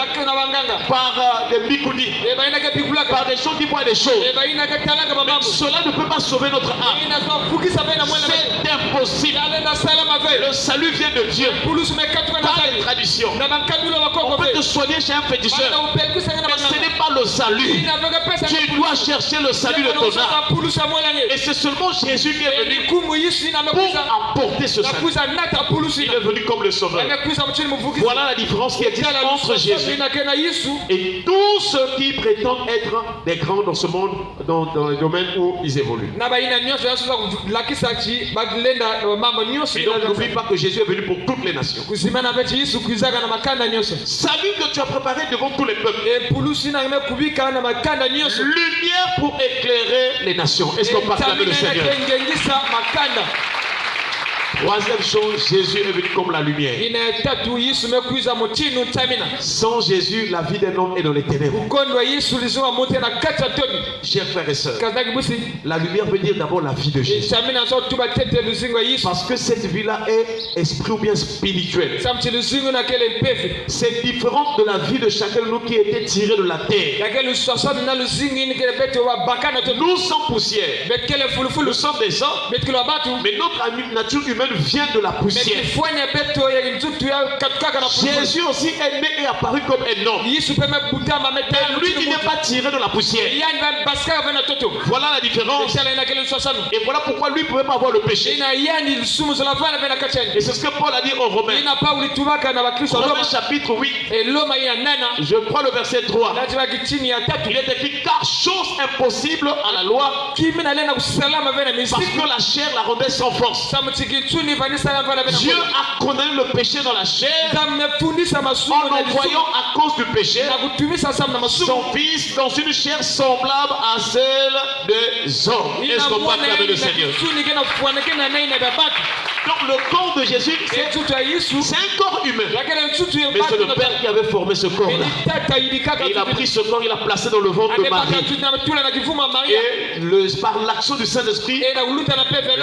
par des bikoudi, par des gens qui voient des choses. Mais cela ne peut pas sauver notre âme. C'est impossible. Le salut vient de Dieu. Pas les traditions. On peut te soigner chez un féticheur, mais ce n'est pas le salut. Tu dois chercher le salut de ton âme. Et c'est seulement Jésus qui est venu pour apporter ce salut. Il est venu comme le sauveur. Voilà la différence qui existe entre Jésus et tous ceux qui prétendent être des grands dans ce monde, dans les domaines où ils évoluent. Et donc n'oublie pas que Jésus est venu pour toutes les nations. Salut que tu as préparé devant tous les peuples. Lumière pour éclairer les nations. Est-ce qu'on parle avec le Seigneur? Troisième chose, Jésus est venu comme la lumière. Sans Jésus, la vie d'un homme est dans les ténèbres. Chers frères et sœurs, la lumière veut dire d'abord la vie de Jésus. Parce que cette vie-là est esprit ou bien spirituelle. C'est différent de la vie de chacun de nous qui était tiré de la terre. Nous sommes poussière. Nous sommes des hommes, mais notre nature humaine vient de la poussière. Jésus aussi est né et apparu comme un homme. Et lui, il n'est pas tiré de la poussière. Voilà la différence. Et voilà pourquoi lui ne pouvait pas avoir le péché. Et c'est ce que Paul a dit aux Romains. Romains chapitre 8. Je crois le verset 3. Il est écrit car chose impossible à la loi, parce que la chair la rendait sans force. Dieu a condamné le péché dans la chair en envoyant à cause du péché son fils dans une chair semblable à celle des hommes. Est-ce qu'on parle avec le Seigneur? Donc le corps de Jésus, c'est un corps humain. Mais c'est le Père qui avait formé ce corps-là. Et il a pris ce corps, il l'a placé dans le ventre de Marie. Et par l'action du Saint-Esprit,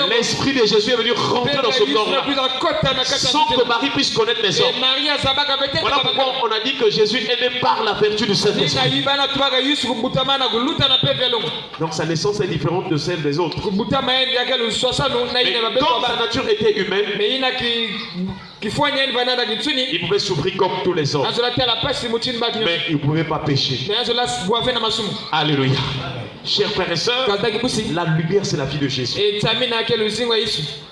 l'Esprit de Jésus est venu rentrer dans ce corps-là, sans que Marie puisse connaître les hommes. Voilà pourquoi on a dit que Jésus est né par la vertu du Saint-Esprit. Donc sa naissance est différente de celle des autres. Mais comme sa nature était humaine, il pouvait souffrir comme tous les autres, mais il ne pouvait pas pécher. Alléluia. Chers frères et sœurs, la lumière c'est la vie de Jésus.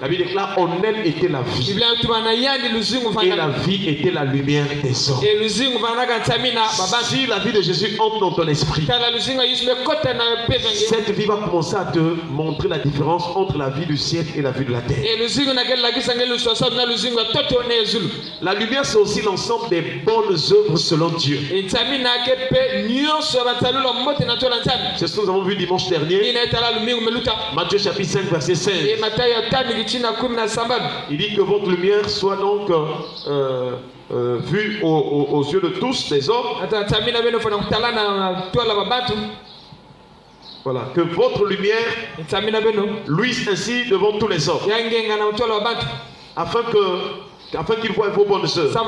La Bible déclare en elle était la vie, et la vie était la lumière des hommes. Si la vie de Jésus entre dans ton esprit, cette vie va commencer à te montrer la différence entre la vie du ciel et la vie de la terre. La lumière c'est aussi l'ensemble des bonnes œuvres selon Dieu. C'est ce que nous avons vu dimanche dernier. Matthieu chapitre 5 verset 16. Il dit que votre lumière soit donc vue aux yeux de tous les hommes. Voilà, que votre lumière luise ainsi devant tous les hommes, afin qu'ils voient vos bonnes œuvres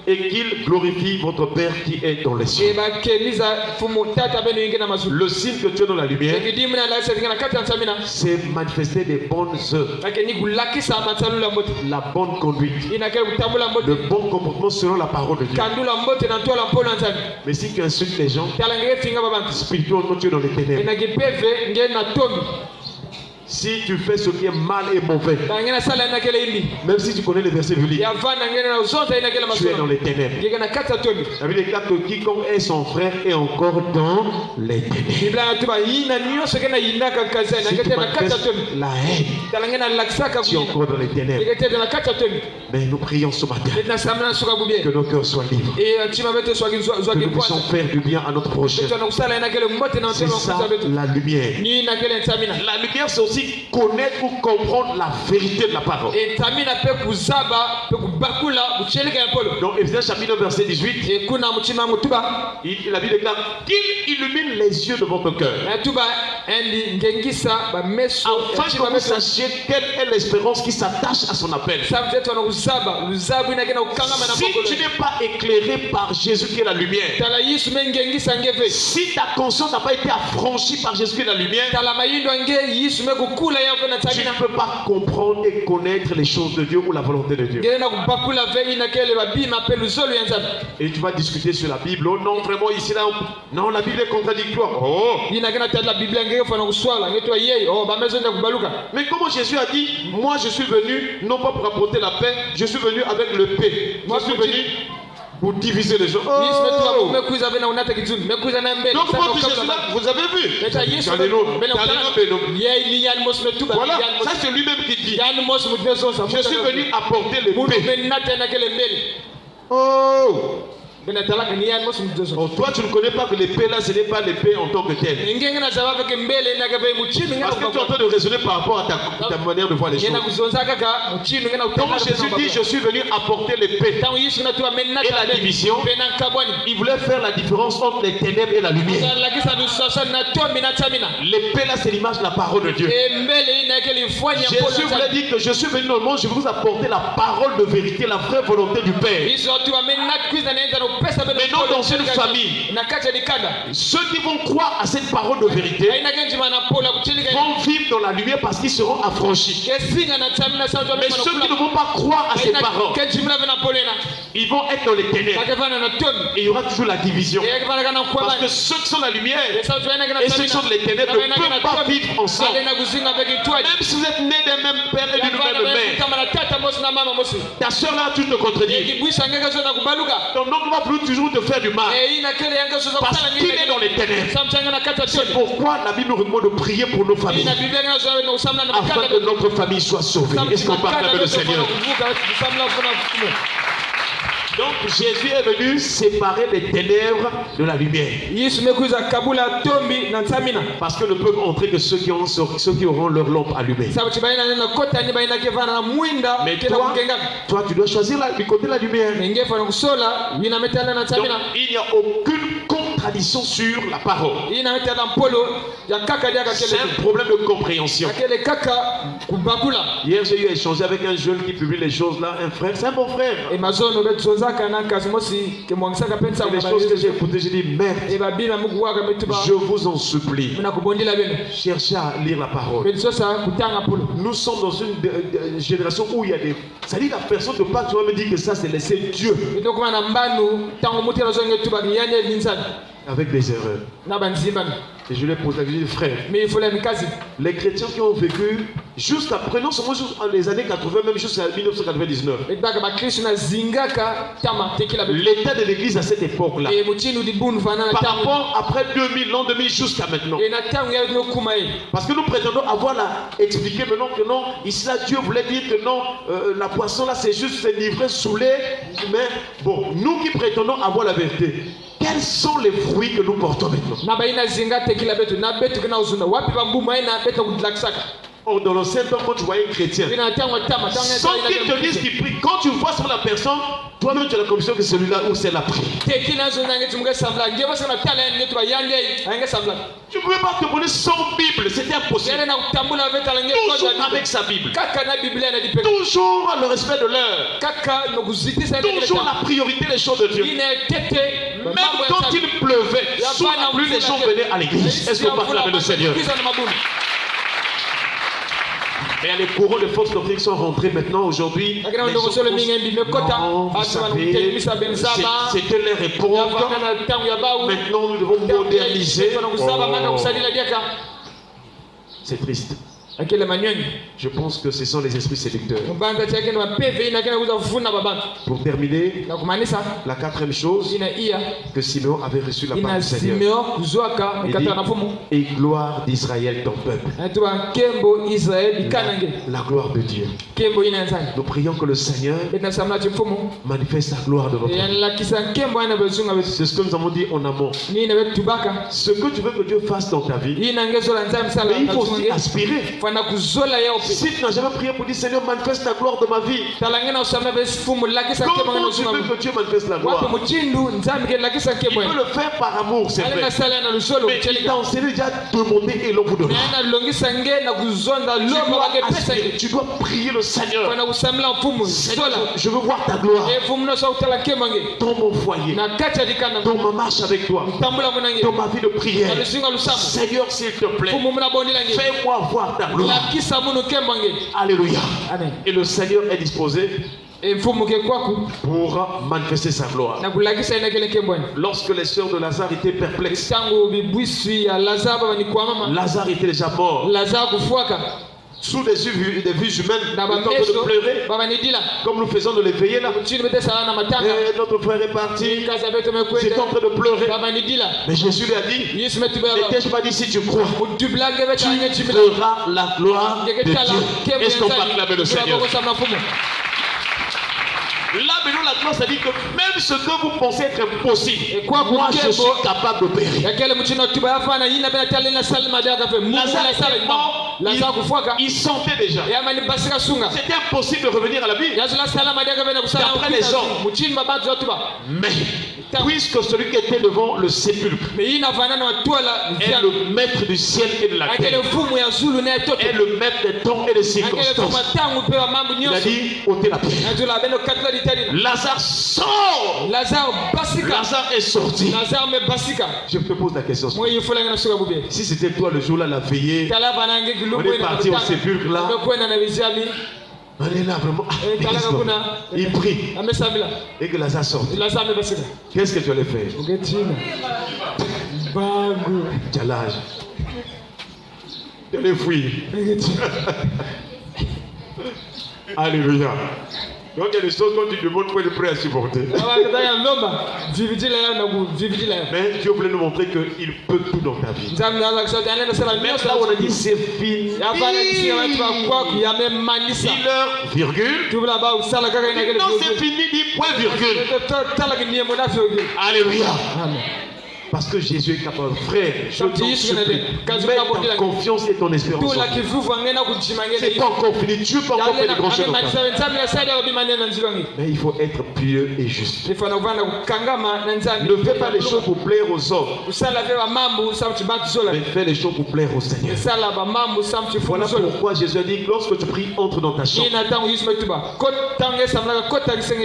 et qu'ils glorifient votre Père qui est dans les cieux. Le signe que tu es dans la lumière, c'est manifester des bonnes œuvres, la bonne conduite, le bon comportement selon la parole de Dieu. Mais si tu insultes les gens, spirituellement tu es dans les ténèbres. Si tu fais ce qui est mal et mauvais, même si tu connais les versets bibliques, tu es dans les ténèbres. La Bible déclare que quiconque est son frère est encore dans les ténèbres. Si tu manifestes la haine, tu es encore dans les ténèbres. Mais nous prions ce matin que nos cœurs soient libres, que nous puissions faire du bien à notre prochain. C'est ça la lumière. La lumière c'est aussi connaître ou comprendre la vérité de la parole. Donc Éphésiens chapitre 9 verset 18, la Bible déclare qu'il illumine les yeux de votre cœur, afin que vous sachiez quelle est l'espérance qui s'attache à son appel. Si tu n'es pas éclairé par Jésus qui est la lumière, si ta conscience n'a pas été affranchie par Jésus qui est la lumière, tu ne peux pas comprendre et connaître les choses de Dieu ou la volonté de Dieu. Et tu vas discuter sur la Bible. Oh non, vraiment ici là, non, la Bible est contradictoire. Oh. Mais comment Jésus a dit, moi je suis venu non pas pour apporter la paix, je suis venu avec le paix. Moi je suis venu pour diviser les gens. Oh. Donc votre Jésus là, vous avez vu. Voilà, ça c'est lui-même qui dit. Je suis venu apporter le paix. Oh. Oh, toi tu ne connais pas que l'épée là ce n'est pas l'épée en tant que telle. Parce que tu es en train de raisonner par rapport à ta manière de voir les choses. Quand Jésus dit je suis venu apporter l'épée et la division, il voulait faire la différence entre les ténèbres et la lumière. L'épée là c'est l'image de la parole de Dieu. Jésus voulait dire que je suis venu dans le monde, je vais vous apporter la parole de vérité, la vraie volonté du Père. Mais non dans une famille. Ceux qui vont croire à cette parole de vérité vont vivre dans la lumière parce qu'ils seront affranchis. Mais ceux qui ne vont pas croire à ces paroles, ils vont être dans les ténèbres. Et il y aura toujours la division. Parce que ceux qui sont dans la lumière et ceux qui sont dans les ténèbres ne peuvent pas vivre ensemble. Même si vous êtes nés d'un même père et d'une même mère, ta soeur là, tu te contredis. Ton oncle va plus toujours te faire du mal parce qu'il est dans les ténèbres. C'est pourquoi la Bible nous recommande de prier pour nos familles afin que notre famille soit sauvée. Est-ce qu'on parle avec le Seigneur? Donc Jésus est venu séparer les ténèbres de la lumière. Parce que ne peuvent entrer que ceux qui auront leur lampe allumée. Mais toi tu dois choisir du côté de la lumière. Donc il n'y a aucune contradiction sur la parole. C'est un problème de compréhension. Hier j'ai eu à échanger avec un jeune qui publie les choses là, un frère, c'est un bon frère. Les choses que j'ai écoutées, j'ai dit merde, je vous en supplie, cherchez à lire la parole. Nous sommes dans une génération où il y a des... C'est-à-dire la personne de pas, tu vas me dire que ça c'est laisser Dieu avec des erreurs. Et je lui ai posé la question, frère, les chrétiens qui ont vécu juste après, non seulement les années 80, même jusqu'à 1999, l'état de l'église à cette époque-là, par rapport après 2000, l'an 2000 jusqu'à maintenant. Parce que nous prétendons avoir expliqué maintenant que non, ici là Dieu voulait dire que non, la poisson là c'est juste livré saoulé. Mais bon, nous qui prétendons avoir la vérité, quels sont les fruits que nous portons maintenant? Oh, dans l'ancien temps, quand tu voyais un chrétien, sans qu'il te dise qu'il prie, quand tu vois sur la personne, toi-même tu as la conviction que celui-là ou c'est la prière. Tu ne pouvais pas te connaître sans Bible, c'était impossible. Toujours avec sa Bible. Toujours le respect de l'heure. Toujours la priorité des choses de Dieu. Même quand il pleuvait, sous la pluie, les gens venaient à l'église. Est-ce qu'on parle avec le Seigneur? Mais il y a les courants de fausses doctrines qui sont rentrés maintenant aujourd'hui. Non, vous savez, c'était les réponses. Maintenant, nous devons moderniser. Oh. C'est triste. Je pense que ce sont les esprits séducteurs. Pour terminer, la quatrième chose que Simeon avait reçu la part du Seigneur. Il dit, et gloire d'Israël ton peuple. La gloire de Dieu. Nous prions que le Seigneur manifeste sa gloire de notre vie. C'est ce que nous avons dit en amont. Ce que tu veux que Dieu fasse dans ta vie, mais il faut aussi aspirer. Si tu n'as jamais prié pour dire Seigneur, manifeste ta gloire dans ma vie, comment tu veux que Dieu manifeste la gloire? Il peut le faire par amour, c'est vrai. Mais il t'a enseigné déjà à demander et l'on vous donnera. Tu dois prier le Seigneur. Seigneur, je veux voir ta gloire dans mon foyer, dans ma marche avec toi, dans ma vie de prière. Seigneur, s'il te plaît, fais-moi voir ta gloire. Alléluia. Amen. Et le Seigneur est disposé pour manifester sa gloire. Lorsque les sœurs de Lazare étaient perplexes, Lazare était déjà mort. Sous des vues humaines, nous sommes de pleurer, comme nous faisons de l'éveiller là. Et notre frère est parti, j'étais en train de pleurer. Mais Jésus lui a dit, n'étais-je pas dit si tu crois, tu verras la gloire de Dieu. Est-ce qu'on peut acclamer le Seigneur? Là maintenant la gloire, ça dit que même ce que vous pensez être impossible, moi je suis capable d'opérer. Il sentait déjà. C'était impossible de revenir à la vie d'après les hommes. Mais puisque celui qui était devant le sépulcre est le maître du ciel et de la terre, est le maître des temps et des circonstances, il a dit ôtez la pierre. Lazare sort. Lazare est sorti. Je te pose la question. Si c'était toi le jour-là, la veillée, on est parti au sépulcre là, on est là vraiment. Il prie. Et que Lazare sorte. Qu'est-ce que tu allais faire? Tu as l'âge. Tu allais fuir. Alléluia. Donc il y a des choses dont tu demandes pour être prêt à supporter. Mais Dieu voulait nous montrer qu'il peut tout dans ta vie. Même là où on a dit c'est fini. Virgule. Non, c'est fini, dit point virgule. Alléluia. Amen. Parce que Jésus est capable, frère. Je t'en supplie, mets ta confiance et ton espérance. C'est pas encore fini. Dieu peut encore faire des grands choses dans ta vie. Mais il faut être pieux et juste. Ne fais pas les choses pour plaire aux hommes, mais fais les choses pour plaire au Seigneur. Voilà pourquoi Jésus a dit, lorsque tu pries, entre dans ta chambre.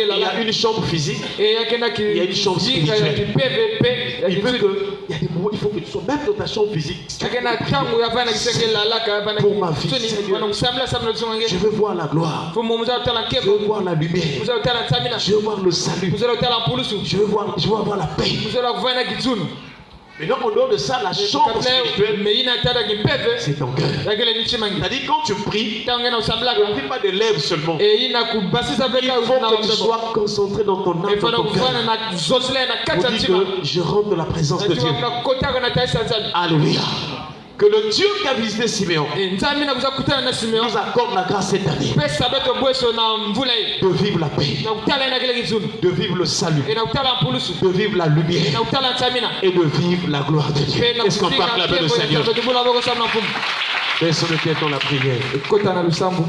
Il y a une chambre physique, il y a une chambre spirituelle. Il veut il y a des moments, il faut que tu sois même dans ta chambre physique. Pour ma vie, Seigneur, je veux voir la gloire. Je veux voir la lumière. Je veux voir le salut. Je veux voir la paix. Mais donc, en dehors de ça, la chambre spirituelle, c'est ton cœur. C'est-à-dire, quand tu pries, tu ne pries pas des lèvres seulement. Il faut que tu sois concentré dans ton âme, dans ton cœur. Pour dire que je rentre dans la présence de Dieu. Alléluia. Que le Dieu qui a visité Siméon nous accorde la grâce cette année de vivre la paix, de vivre le salut, de vivre la lumière et de vivre la gloire de Dieu. Est-ce qu'on peut acclamer le Seigneur? Baissons nos têtes dans la prière.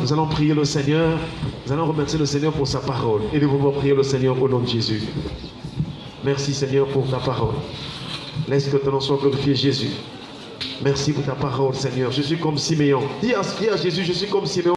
Nous allons prier le Seigneur. Nous allons remercier le Seigneur pour sa parole. Et nous voulons prier le Seigneur au nom de Jésus. Merci Seigneur pour ta parole. Laisse que ton nom soit glorifié, Jésus. Merci pour ta parole, Seigneur. Je suis comme Siméon. Dis à Jésus, je suis comme Siméon.